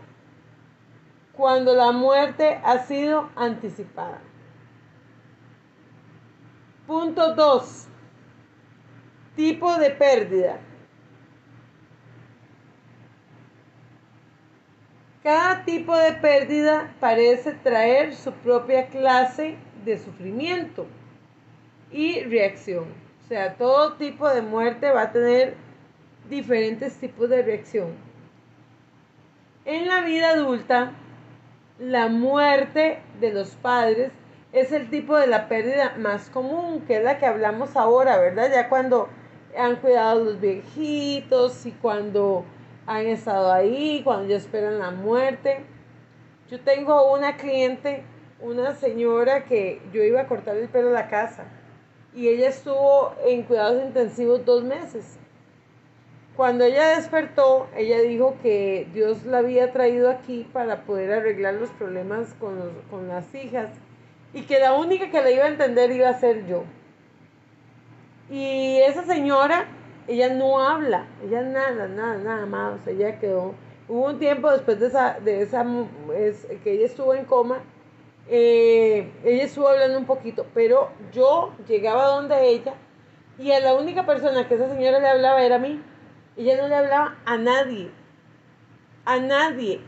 S1: cuando la muerte ha sido anticipada. Punto 2. Tipo de pérdida. Cada tipo de pérdida parece traer su propia clase de sufrimiento y reacción. O sea, todo tipo de muerte va a tener diferentes tipos de reacción. En la vida adulta, la muerte de los padres es el tipo de la pérdida más común, que es la que hablamos ahora, ¿verdad? Ya cuando han cuidado a los viejitos y cuando han estado ahí, cuando ya esperan la muerte. Yo tengo una cliente, una señora que yo iba a cortar el pelo a la casa y ella estuvo en cuidados intensivos 2 meses. Cuando ella despertó, ella dijo que Dios la había traído aquí para poder arreglar los problemas con las hijas y que la única que la iba a entender iba a ser yo. Y esa señora, ella no habla, ella nada más, ella quedó. Hubo un tiempo después de que ella estuvo en coma, ella estuvo hablando un poquito, pero yo llegaba donde ella y a la única persona que esa señora le hablaba era a mí. Ella no le hablaba a nadie,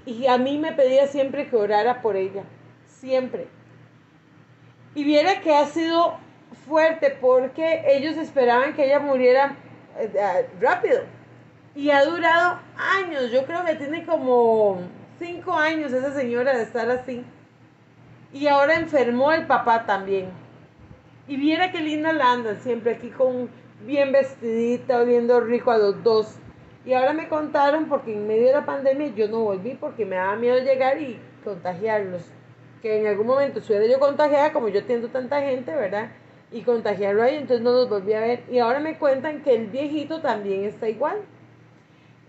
S1: y a mí me pedía siempre que orara por ella, siempre. Y viera que ha sido fuerte porque ellos esperaban que ella muriera rápido. Y ha durado años, yo creo que tiene como 5 años esa señora de estar así. Y ahora enfermó el papá también. Y viera qué linda la andan siempre aquí con bien vestidita, oliendo rico a los dos. Y ahora me contaron porque en medio de la pandemia yo no volví porque me daba miedo llegar y contagiarlos. Que en algún momento estuviera yo contagiada, como yo atiendo tanta gente, ¿verdad? Y contagiarlo ahí, entonces no los volví a ver. Y ahora me cuentan que el viejito también está igual.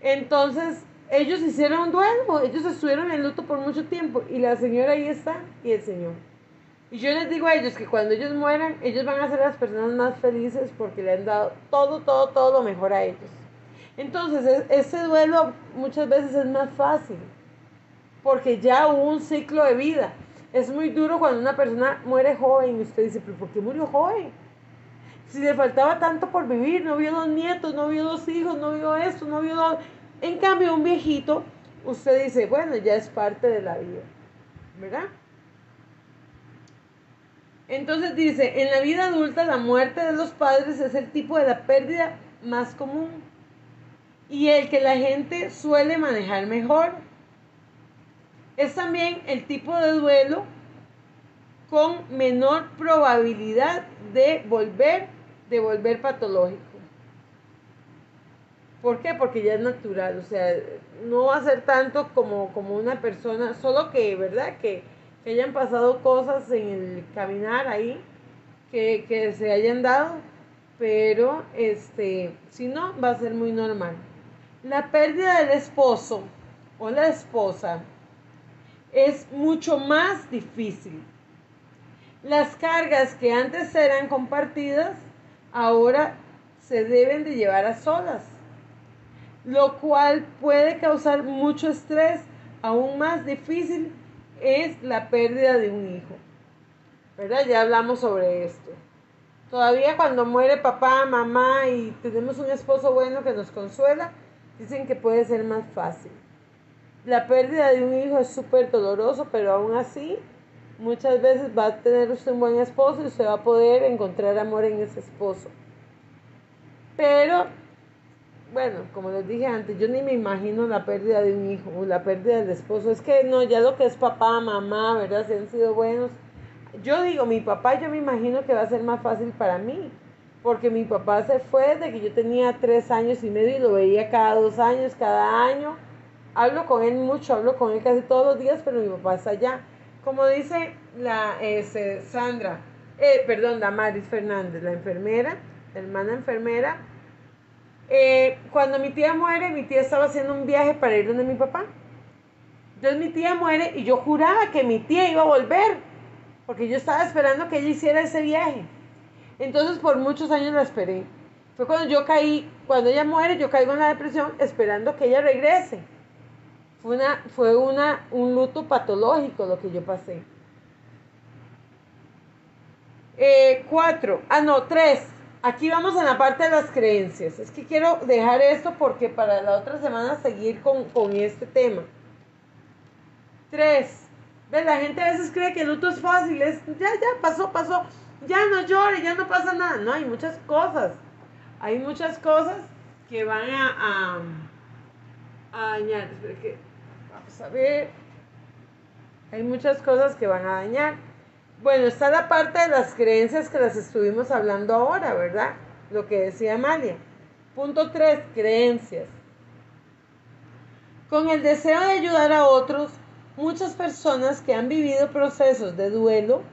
S1: Entonces, ellos hicieron un duelo, ellos estuvieron en luto por mucho tiempo. Y la señora ahí está, y el señor. Y yo les digo a ellos que cuando ellos mueran, ellos van a ser las personas más felices porque le han dado todo lo mejor a ellos. Entonces, ese duelo muchas veces es más fácil porque ya hubo un ciclo de vida. Es muy duro cuando una persona muere joven y usted dice, ¿pero por qué murió joven? Si le faltaba tanto por vivir, no vio 2 nietos, no vio 2 hijos, no vio esto, no vio 2... En cambio, un viejito, usted dice, bueno, ya es parte de la vida, ¿verdad? Entonces dice, en la vida adulta la muerte de los padres es el tipo de la pérdida más común y el que la gente suele manejar mejor. Es también el tipo de duelo con menor probabilidad de volver patológico. ¿Por qué? Porque ya es natural, o sea, no va a ser tanto como una persona, solo que, ¿verdad? Que hayan pasado cosas en el caminar ahí, que se hayan dado, pero si no, va a ser muy normal. La pérdida del esposo o la esposa es mucho más difícil. Las cargas que antes eran compartidas, ahora se deben de llevar a solas, lo cual puede causar mucho estrés. Aún más difícil es la pérdida de un hijo, ¿verdad? Ya hablamos sobre esto. Todavía cuando muere papá, mamá y tenemos un esposo bueno que nos consuela, dicen que puede ser más fácil. La pérdida de un hijo es súper doloroso, pero aún así, muchas veces va a tener usted un buen esposo y usted va a poder encontrar amor en ese esposo. Pero, bueno, como les dije antes, yo ni me imagino la pérdida de un hijo o la pérdida del esposo. Es que no, ya lo que es papá, mamá, ¿verdad? Si han sido buenos. Yo digo, mi papá, yo me imagino que va a ser más fácil para mí. porque mi papá se fue desde que yo tenía 3 años y medio y lo veía cada 2 años, cada año. Hablo con él mucho, hablo con él casi todos los días, pero mi papá está allá. Como dice Sandra, Damaris Fernández, la enfermera, la hermana enfermera, cuando mi tía muere, mi tía estaba haciendo un viaje para ir donde mi papá. Entonces mi tía muere y yo juraba que mi tía iba a volver, porque yo estaba esperando que ella hiciera ese viaje. Entonces por muchos años la esperé. Fue cuando ella muere, yo caigo en la depresión esperando que ella regrese. Fue un luto patológico lo que yo pasé. 3. Aquí vamos en la parte de las creencias. Es que quiero dejar esto porque para la otra semana seguir con este tema. 3. ¿Ves? La gente a veces cree que el luto es fácil. Ya, pasó. Ya no llore, ya no pasa nada. No, hay muchas cosas. Hay muchas cosas que van a dañar. Espera que vamos a ver. Hay muchas cosas que van a dañar. Bueno, está la parte de las creencias que las estuvimos hablando ahora, ¿verdad? Lo que decía Amalia. Punto 3, creencias. Con el deseo de ayudar a otros, muchas personas que han vivido procesos de duelo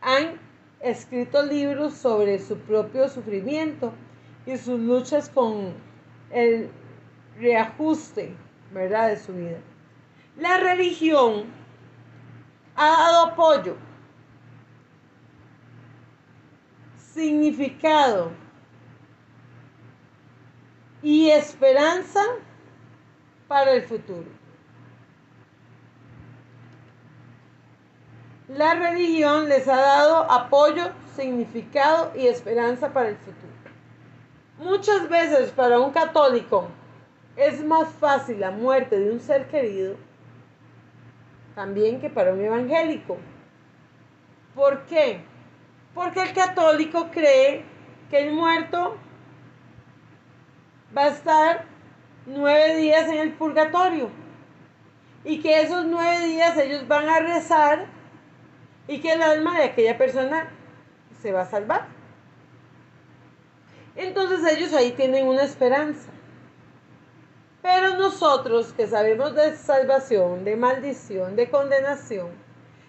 S1: han escrito libros sobre su propio sufrimiento y sus luchas con el reajuste, ¿verdad?, de su vida. La religión ha dado apoyo, significado y esperanza para el futuro. La religión les ha dado apoyo, significado y esperanza para el futuro. Muchas veces para un católico es más fácil la muerte de un ser querido también que para un evangélico. ¿Por qué? Porque el católico cree que el muerto va a estar 9 días en el purgatorio y que esos 9 días ellos van a rezar y que el alma de aquella persona se va a salvar. Entonces ellos ahí tienen una esperanza. Pero nosotros que sabemos de salvación, de maldición, de condenación,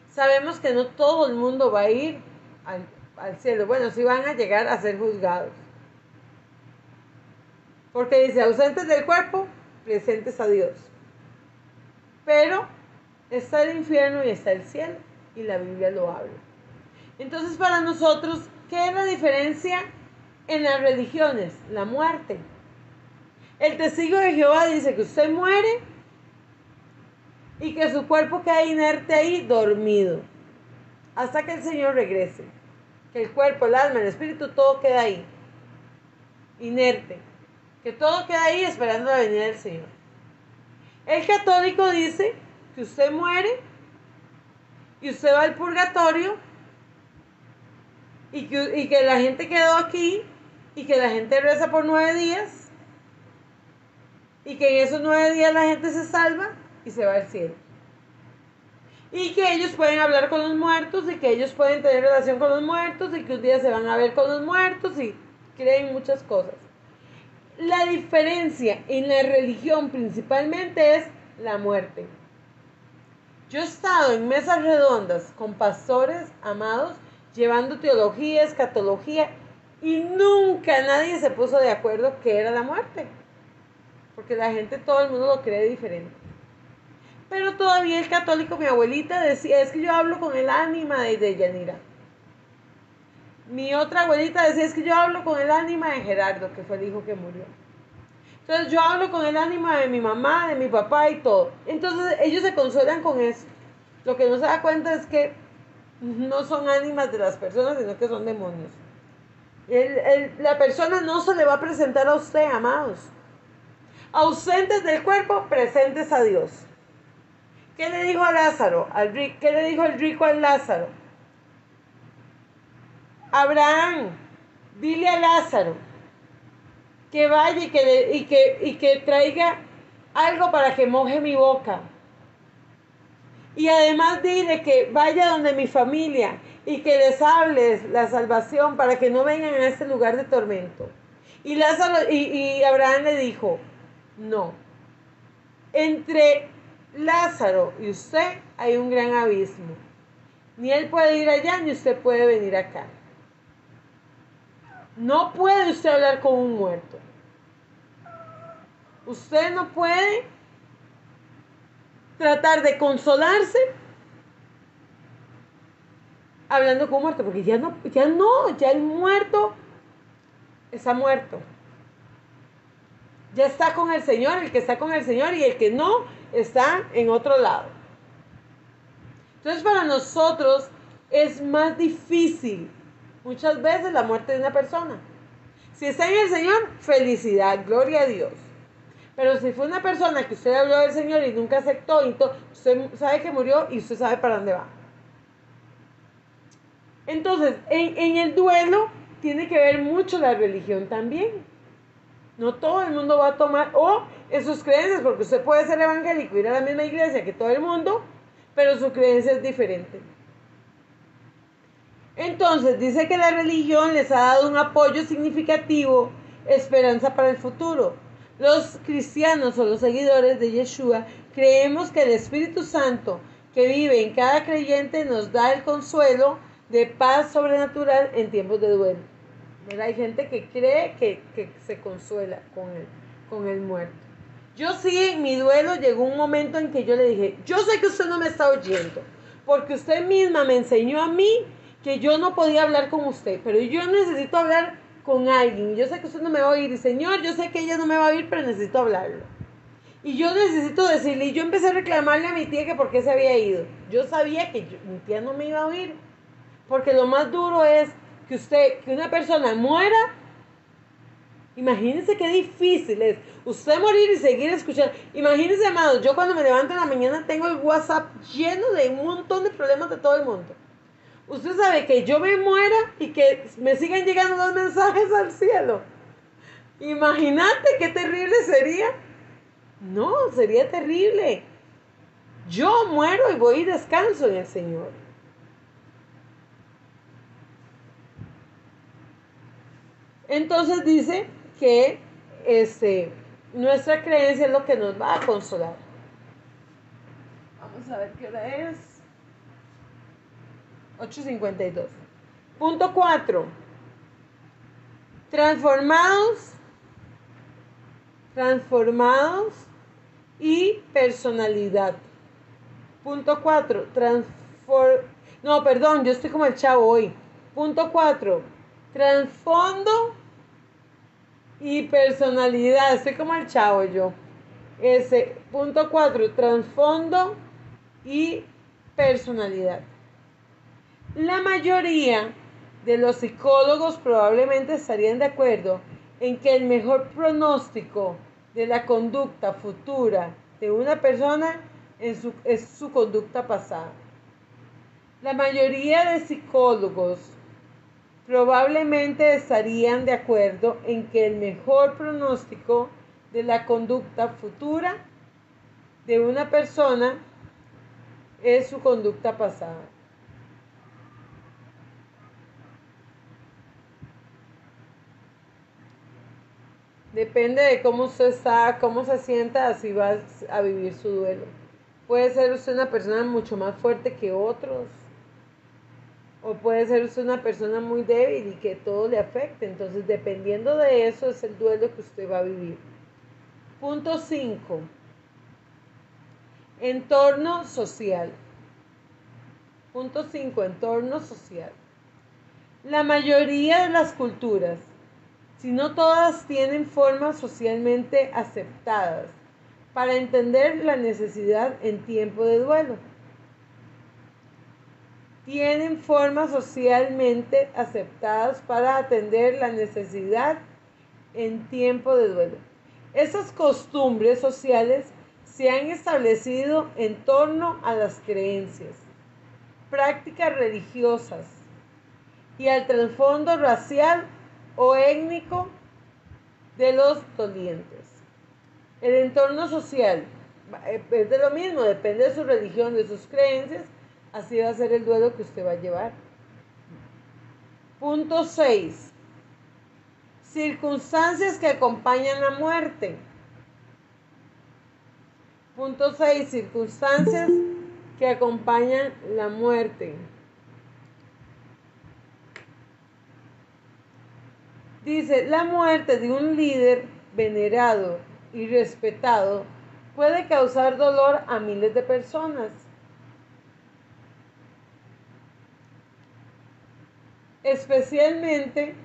S1: sabemos que no todo el mundo va a ir al cielo. Bueno, sí van a llegar a ser juzgados. Porque dice, ausentes del cuerpo, presentes a Dios. Pero está el infierno y está el cielo. Y la Biblia lo habla. Entonces para nosotros, ¿qué es la diferencia en las religiones? La muerte. El testigo de Jehová dice que usted muere y que su cuerpo queda inerte ahí, dormido, hasta que el Señor regrese. Que el cuerpo, el alma, el espíritu, todo queda ahí, inerte. Que todo queda ahí esperando la venida del Señor. El católico dice que usted muere y usted va al purgatorio y que la gente quedó aquí y que la gente reza por 9 días. Y que en esos 9 días la gente se salva y se va al cielo. Y que ellos pueden hablar con los muertos y que ellos pueden tener relación con los muertos y que un día se van a ver con los muertos y creen muchas cosas. La diferencia en la religión principalmente es la muerte. Yo he estado en mesas redondas con pastores amados llevando teología, escatología y nunca nadie se puso de acuerdo qué era la muerte. Porque la gente, todo el mundo lo cree diferente. Pero todavía el católico, mi abuelita decía, es que yo hablo con el ánima de Yanira. Mi otra abuelita decía, es que yo hablo con el ánima de Gerardo, que fue el hijo que murió. Entonces yo hablo con el ánima de mi mamá, de mi papá y todo. Entonces ellos se consuelan con eso. Lo que no se da cuenta es que no son ánimas de las personas, sino que son demonios. La persona no se le va a presentar a usted, amados. Ausentes del cuerpo, presentes a Dios. ¿Qué le dijo a Lázaro? ¿Qué le dijo el rico al Lázaro? Abraham, dile a Lázaro que vaya y que traiga algo para que moje mi boca. Y además dile que vaya donde mi familia y que les hables la salvación para que no vengan a este lugar de tormento. Y Abraham le dijo, no, entre Lázaro y usted hay un gran abismo. Ni él puede ir allá, ni usted puede venir acá. No puede usted hablar con un muerto. Usted no puede tratar de consolarse hablando con un muerto, porque ya el muerto está muerto. Ya está con el Señor, el que está con el Señor, y el que no está en otro lado. Entonces para nosotros es más difícil muchas veces la muerte de una persona. Si está en el Señor, felicidad, gloria a Dios. Pero si fue una persona que usted habló del Señor y nunca aceptó, usted sabe que murió y usted sabe para dónde va. Entonces, en el duelo tiene que ver mucho la religión también. No todo el mundo va a tomar, en sus creencias, porque usted puede ser evangélico y ir a la misma iglesia que todo el mundo, pero su creencia es diferente. Entonces, dice que la religión les ha dado un apoyo significativo, esperanza para el futuro. Los cristianos o los seguidores de Yeshua creemos que el Espíritu Santo que vive en cada creyente nos da el consuelo de paz sobrenatural en tiempos de duelo. Mira, hay gente que cree que se consuela con el muerto. Yo sí, en mi duelo llegó un momento en que yo le dije, yo sé que usted no me está oyendo, porque usted misma me enseñó a mí que yo no podía hablar con usted, pero yo necesito hablar con alguien. Yo sé que usted no me va a oír, y Señor, yo sé que ella no me va a oír, pero necesito hablarlo. Y yo necesito decirle, y yo empecé a reclamarle a mi tía que por qué se había ido. Yo sabía que mi tía no me iba a oír, porque lo más duro es que una persona muera. Imagínense qué difícil es usted morir y seguir escuchando. Imagínense, amados, yo cuando me levanto en la mañana tengo el WhatsApp lleno de un montón de problemas de todo el mundo. Usted sabe que yo me muera y que me sigan llegando los mensajes al cielo. Imagínate qué terrible sería. No, sería terrible. Yo muero y voy y descanso en el Señor. Entonces dice que nuestra creencia es lo que nos va a consolar. Vamos a ver qué hora es. 8:52. Punto 4. Transformados y personalidad. Punto 4. No, perdón, yo estoy como el chavo hoy. Punto 4. Trasfondo y personalidad. Estoy como el chavo yo. Punto 4. Trasfondo y personalidad. La mayoría de los psicólogos probablemente estarían de acuerdo en que el mejor pronóstico de la conducta futura de una persona es su conducta pasada. La mayoría de psicólogos probablemente estarían de acuerdo en que el mejor pronóstico de la conducta futura de una persona es su conducta pasada. Depende de cómo usted está, cómo se sienta, así va a vivir su duelo. Puede ser usted una persona mucho más fuerte que otros, o puede ser usted una persona muy débil y que todo le afecte. Entonces, dependiendo de eso, es el duelo que usted va a vivir. Punto 5. Entorno social. Punto 5. Entorno social. La mayoría de las culturas, si no todas, tienen formas socialmente aceptadas para entender la necesidad en tiempo de duelo. Tienen formas socialmente aceptadas para atender la necesidad en tiempo de duelo. Esas costumbres sociales se han establecido en torno a las creencias, prácticas religiosas y al trasfondo racial o étnico de los dolientes. El entorno social es de lo mismo, depende de su religión, de sus creencias, así va a ser el duelo que usted va a llevar. Punto 6. Circunstancias que acompañan la muerte. Punto 6. Circunstancias que acompañan la muerte. Dice, la muerte de un líder venerado y respetado puede causar dolor a miles de personas. Especialmente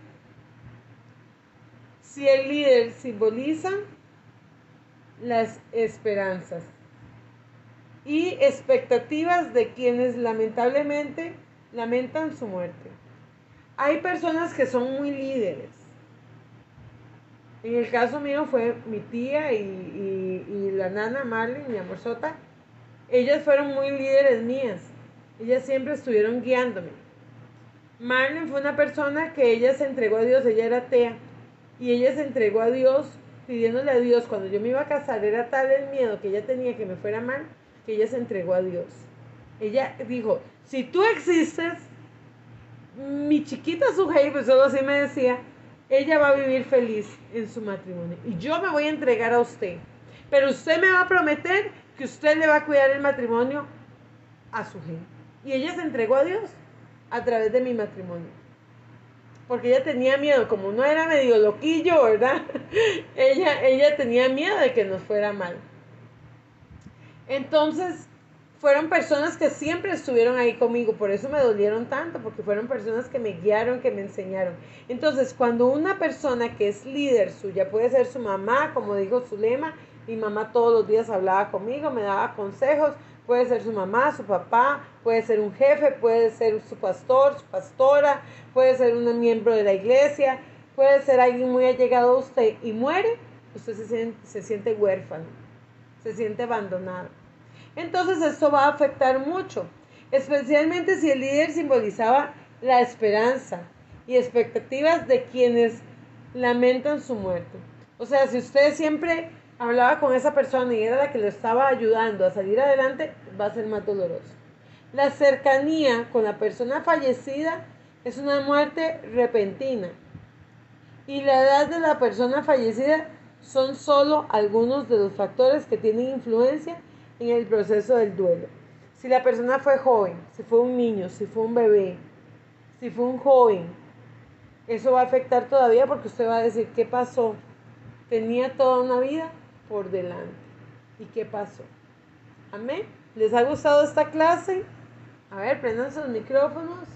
S1: si el líder simboliza las esperanzas y expectativas de quienes lamentablemente lamentan su muerte. Hay personas que son muy líderes. En el caso mío fue mi tía y la nana Marlene, mi amorzota. Ellas fueron muy líderes mías. Ellas siempre estuvieron guiándome. Marlene fue una persona que ella se entregó a Dios, ella era atea. Y ella se entregó a Dios, pidiéndole a Dios, cuando yo me iba a casar, era tal el miedo que ella tenía que me fuera mal, que ella se entregó a Dios. Ella dijo, si tú existes, mi chiquita Sujei, pues solo así me decía, ella va a vivir feliz en su matrimonio. Y yo me voy a entregar a usted. Pero usted me va a prometer que usted le va a cuidar el matrimonio a Sujei. Y ella se entregó a Dios a través de mi matrimonio. Porque ella tenía miedo, como no era medio loquillo, ¿verdad? ella tenía miedo de que nos fuera mal. Entonces, fueron personas que siempre estuvieron ahí conmigo, por eso me dolieron tanto, porque fueron personas que me guiaron, que me enseñaron. Entonces, cuando una persona que es líder suya, puede ser su mamá, como dijo Zulema, mi mamá todos los días hablaba conmigo, me daba consejos, puede ser su mamá, su papá, puede ser un jefe, puede ser su pastor, su pastora, puede ser un miembro de la iglesia, puede ser alguien muy allegado a usted y muere, usted se siente huérfano, se siente abandonado. Entonces esto va a afectar mucho, especialmente si el líder simbolizaba la esperanza y expectativas de quienes lamentan su muerte. O sea, si usted siempre hablaba con esa persona y era la que le estaba ayudando a salir adelante, va a ser más doloroso. La cercanía con la persona fallecida es una muerte repentina. Y la edad de la persona fallecida son solo algunos de los factores que tienen influencia en el proceso del duelo. Si la persona fue joven, si fue un niño, si fue un bebé, si fue un joven, eso va a afectar todavía porque usted va a decir, ¿qué pasó? Tenía toda una vida por delante. ¿Y qué pasó? Amén. ¿Les ha gustado esta clase? A ver, prendan sus micrófonos.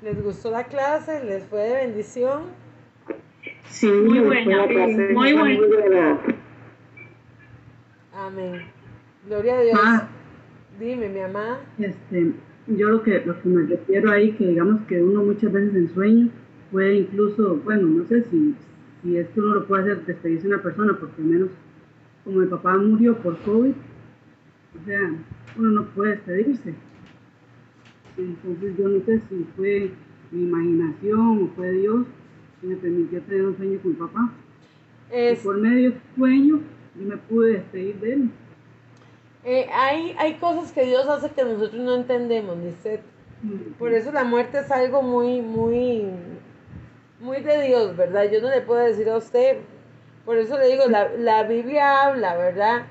S1: ¿Les gustó la clase? ¿Les fue de bendición?
S4: Sí, muy buena.
S5: Muy buena.
S1: Amén. Gloria a Dios. Dime, mi amada.
S3: Yo lo que me refiero ahí, que digamos que uno muchas veces en sueño puede incluso, bueno, no sé si es que uno lo puede hacer, despedirse de una persona, porque al menos como mi papá murió por COVID, o sea, uno no puede despedirse. Entonces yo no sé si fue mi imaginación o fue Dios que me permitió tener un sueño con mi papá. Y por medio del sueño yo me pude despedir de él.
S1: Hay cosas que Dios hace que nosotros no entendemos, Lisette. Por eso la muerte es algo muy, muy, muy de Dios, ¿verdad? Yo no le puedo decir a usted, por eso le digo, la Biblia habla, ¿verdad?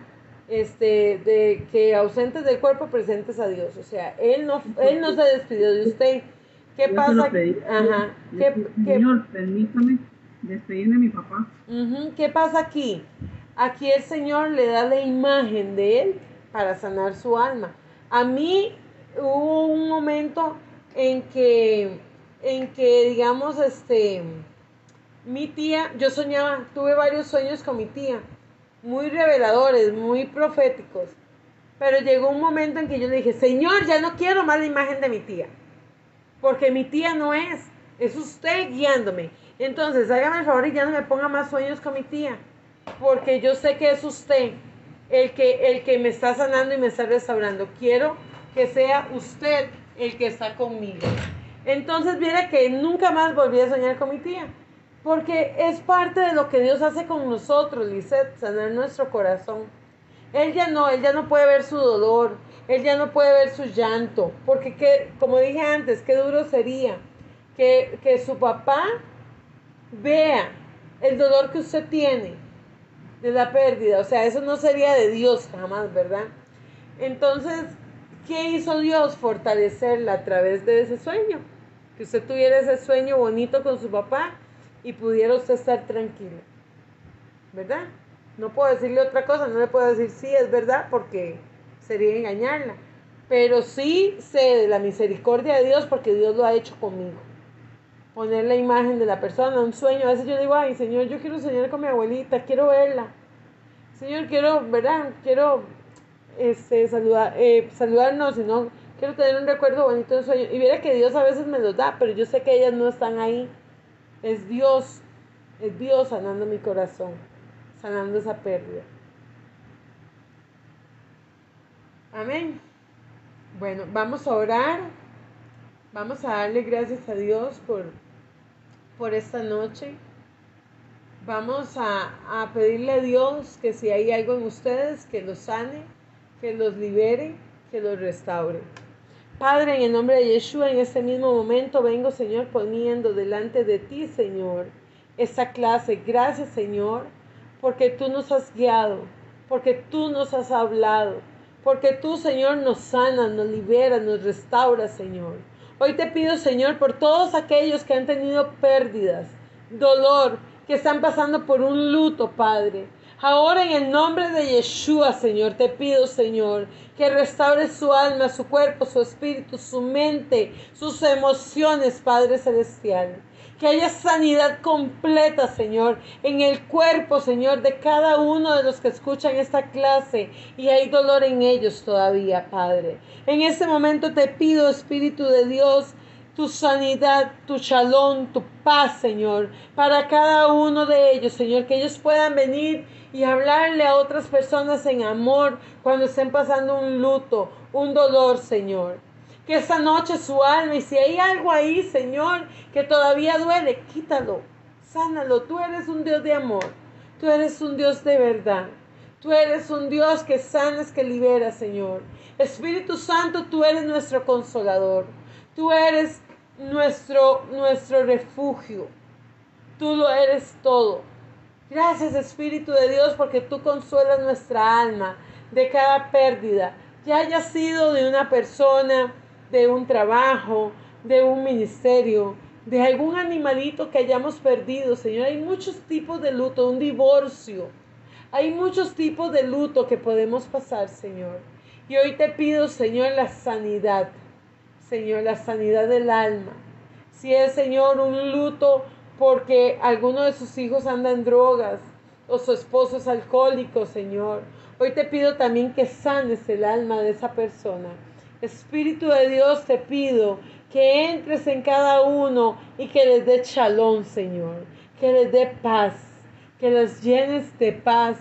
S1: De que ausentes del cuerpo, presentes a Dios. O sea, Él no se despidió de usted. ¿Qué
S3: yo
S1: pasa?
S3: Ajá. Señor, permítame despedirme de mi papá.
S1: ¿Qué pasa aquí? Aquí el Señor le da la imagen de Él para sanar su alma. A mí hubo un momento en que digamos, mi tía, yo soñaba, tuve varios sueños con mi tía, muy reveladores, muy proféticos, pero llegó un momento en que yo le dije, Señor, ya no quiero más la imagen de mi tía, porque mi tía no es usted guiándome. Entonces, hágame el favor y ya no me ponga más sueños con mi tía, porque yo sé que es usted el que me está sanando y me está restaurando. Quiero que sea usted el que está conmigo. Entonces, mira que nunca más volví a soñar con mi tía, porque es parte de lo que Dios hace con nosotros, Lisette, sanar nuestro corazón. Él ya no puede ver su dolor, él ya no puede ver su llanto, porque como dije antes, qué duro sería que su papá vea el dolor que usted tiene de la pérdida. O sea, eso no sería de Dios jamás, ¿verdad? Entonces, ¿qué hizo Dios? Fortalecerla a través de ese sueño. Que usted tuviera ese sueño bonito con su papá y pudiera usted estar tranquilo, ¿verdad? No puedo decirle otra cosa, no le puedo decir sí, es verdad, porque sería engañarla. Pero sí sé de la misericordia de Dios porque Dios lo ha hecho conmigo. Poner la imagen de la persona, un sueño. A veces yo digo, ay, Señor, yo quiero soñar con mi abuelita, quiero verla. Señor, quiero, ¿verdad? Quiero saludarnos, sino quiero tener un recuerdo bonito de un sueño. Y viera que Dios a veces me los da, pero yo sé que ellas no están ahí. Es Dios sanando mi corazón, sanando esa pérdida. Amén. Bueno, vamos a orar. Vamos a darle gracias a Dios por esta noche. Vamos a pedirle a Dios que si hay algo en ustedes, que los sane, que los libere, que los restaure. Padre, en el nombre de Yeshua, en este mismo momento vengo, Señor, poniendo delante de ti, Señor, esta clase. Gracias, Señor, porque tú nos has guiado, porque tú nos has hablado, porque tú, Señor, nos sanas, nos liberas, nos restauras, Señor. Hoy te pido, Señor, por todos aquellos que han tenido pérdidas, dolor, que están pasando por un luto, Padre. Ahora en el nombre de Yeshua, Señor, te pido, Señor, que restaures su alma, su cuerpo, su espíritu, su mente, sus emociones, Padre Celestial. Que haya sanidad completa, Señor, en el cuerpo, Señor, de cada uno de los que escuchan esta clase y hay dolor en ellos todavía, Padre. En este momento te pido, Espíritu de Dios, tu sanidad, tu shalom, tu paz, Señor, para cada uno de ellos, Señor, que ellos puedan venir y hablarle a otras personas en amor cuando estén pasando un luto, un dolor, Señor. Que esta noche su alma, y si hay algo ahí, Señor, que todavía duele, quítalo, sánalo. Tú eres un Dios de amor, tú eres un Dios de verdad, tú eres un Dios que sanas, que liberas, Señor. Espíritu Santo, tú eres nuestro consolador, tú eres nuestro refugio, tú lo eres todo. Gracias, Espíritu de Dios, porque tú consuelas nuestra alma de cada pérdida, ya haya sido de una persona, de un trabajo, de un ministerio, de algún animalito que hayamos perdido, Señor. Hay muchos tipos de luto, un divorcio. Hay muchos tipos de luto que podemos pasar, Señor. Y hoy te pido, Señor, la sanidad. Señor, la sanidad del alma. Si es, Señor, un luto porque alguno de sus hijos anda en drogas o su esposo es alcohólico, Señor. Hoy te pido también que sanes el alma de esa persona. Espíritu de Dios, te pido que entres en cada uno y que les dé shalom, Señor. Que les dé paz, que los llenes de paz,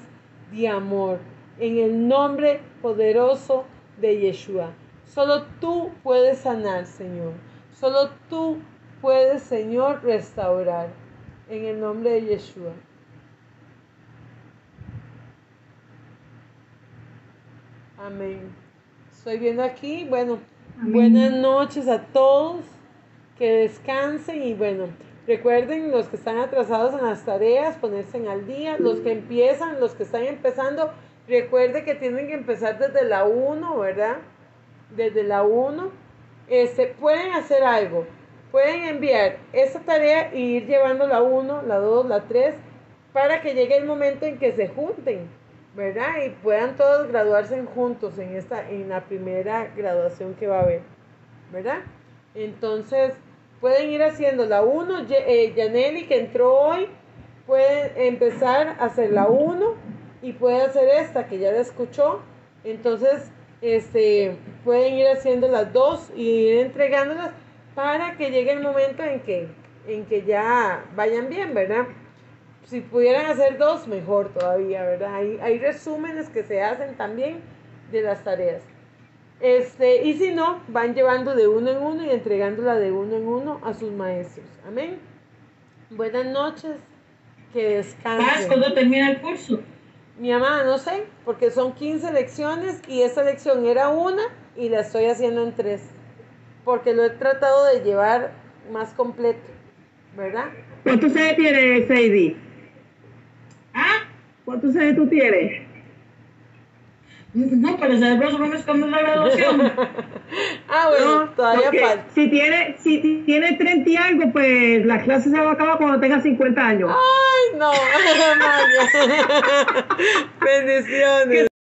S1: de amor. En el nombre poderoso de Yeshua. Solo tú puedes sanar, Señor. Solo tú puedes, Señor, restaurar. En el nombre de Yeshua. Amén. Estoy viendo aquí, bueno, amén. Buenas noches a todos. Que descansen y bueno, recuerden los que están atrasados en las tareas, ponerse al día. Los que empiezan, los que están empezando, recuerden que tienen que empezar desde la 1, ¿verdad? Desde la 1, pueden hacer algo, pueden enviar esa tarea e ir llevando la 1, la 2, la 3, para que llegue el momento en que se junten, ¿verdad? Y puedan todos graduarse juntos en la primera graduación que va a haber, ¿verdad? Entonces, pueden ir haciendo la 1, Yaneli que entró hoy, puede empezar a hacer la 1 y puede hacer esta que ya la escuchó, entonces pueden ir haciendo las 2 y ir entregándolas para que llegue el momento en que ya vayan bien, ¿verdad? Si pudieran hacer 2, mejor todavía, ¿verdad? Hay resúmenes que se hacen también de las tareas. Y si no, van llevando de uno en uno y entregándola de uno en uno a sus maestros. Amén. Buenas noches, que descansen.
S2: ¿Cuándo termina el curso?
S1: Mi mamá, no sé, porque son 15 lecciones y esta lección era una y la estoy haciendo en 3, porque lo he tratado de llevar más completo, ¿verdad?
S4: ¿Cuántos años tienes, Sadie?
S2: ¿Ah?
S4: ¿Cuántos años tú tienes?
S2: No, pero saber más o menos cuándo es la graduación.
S1: Bueno,
S4: No,
S1: todavía
S4: porque
S1: falta.
S4: si tiene 30 y algo, pues la clase se va a acabar cuando tenga 50 años.
S1: Ay, no, María. Bendiciones.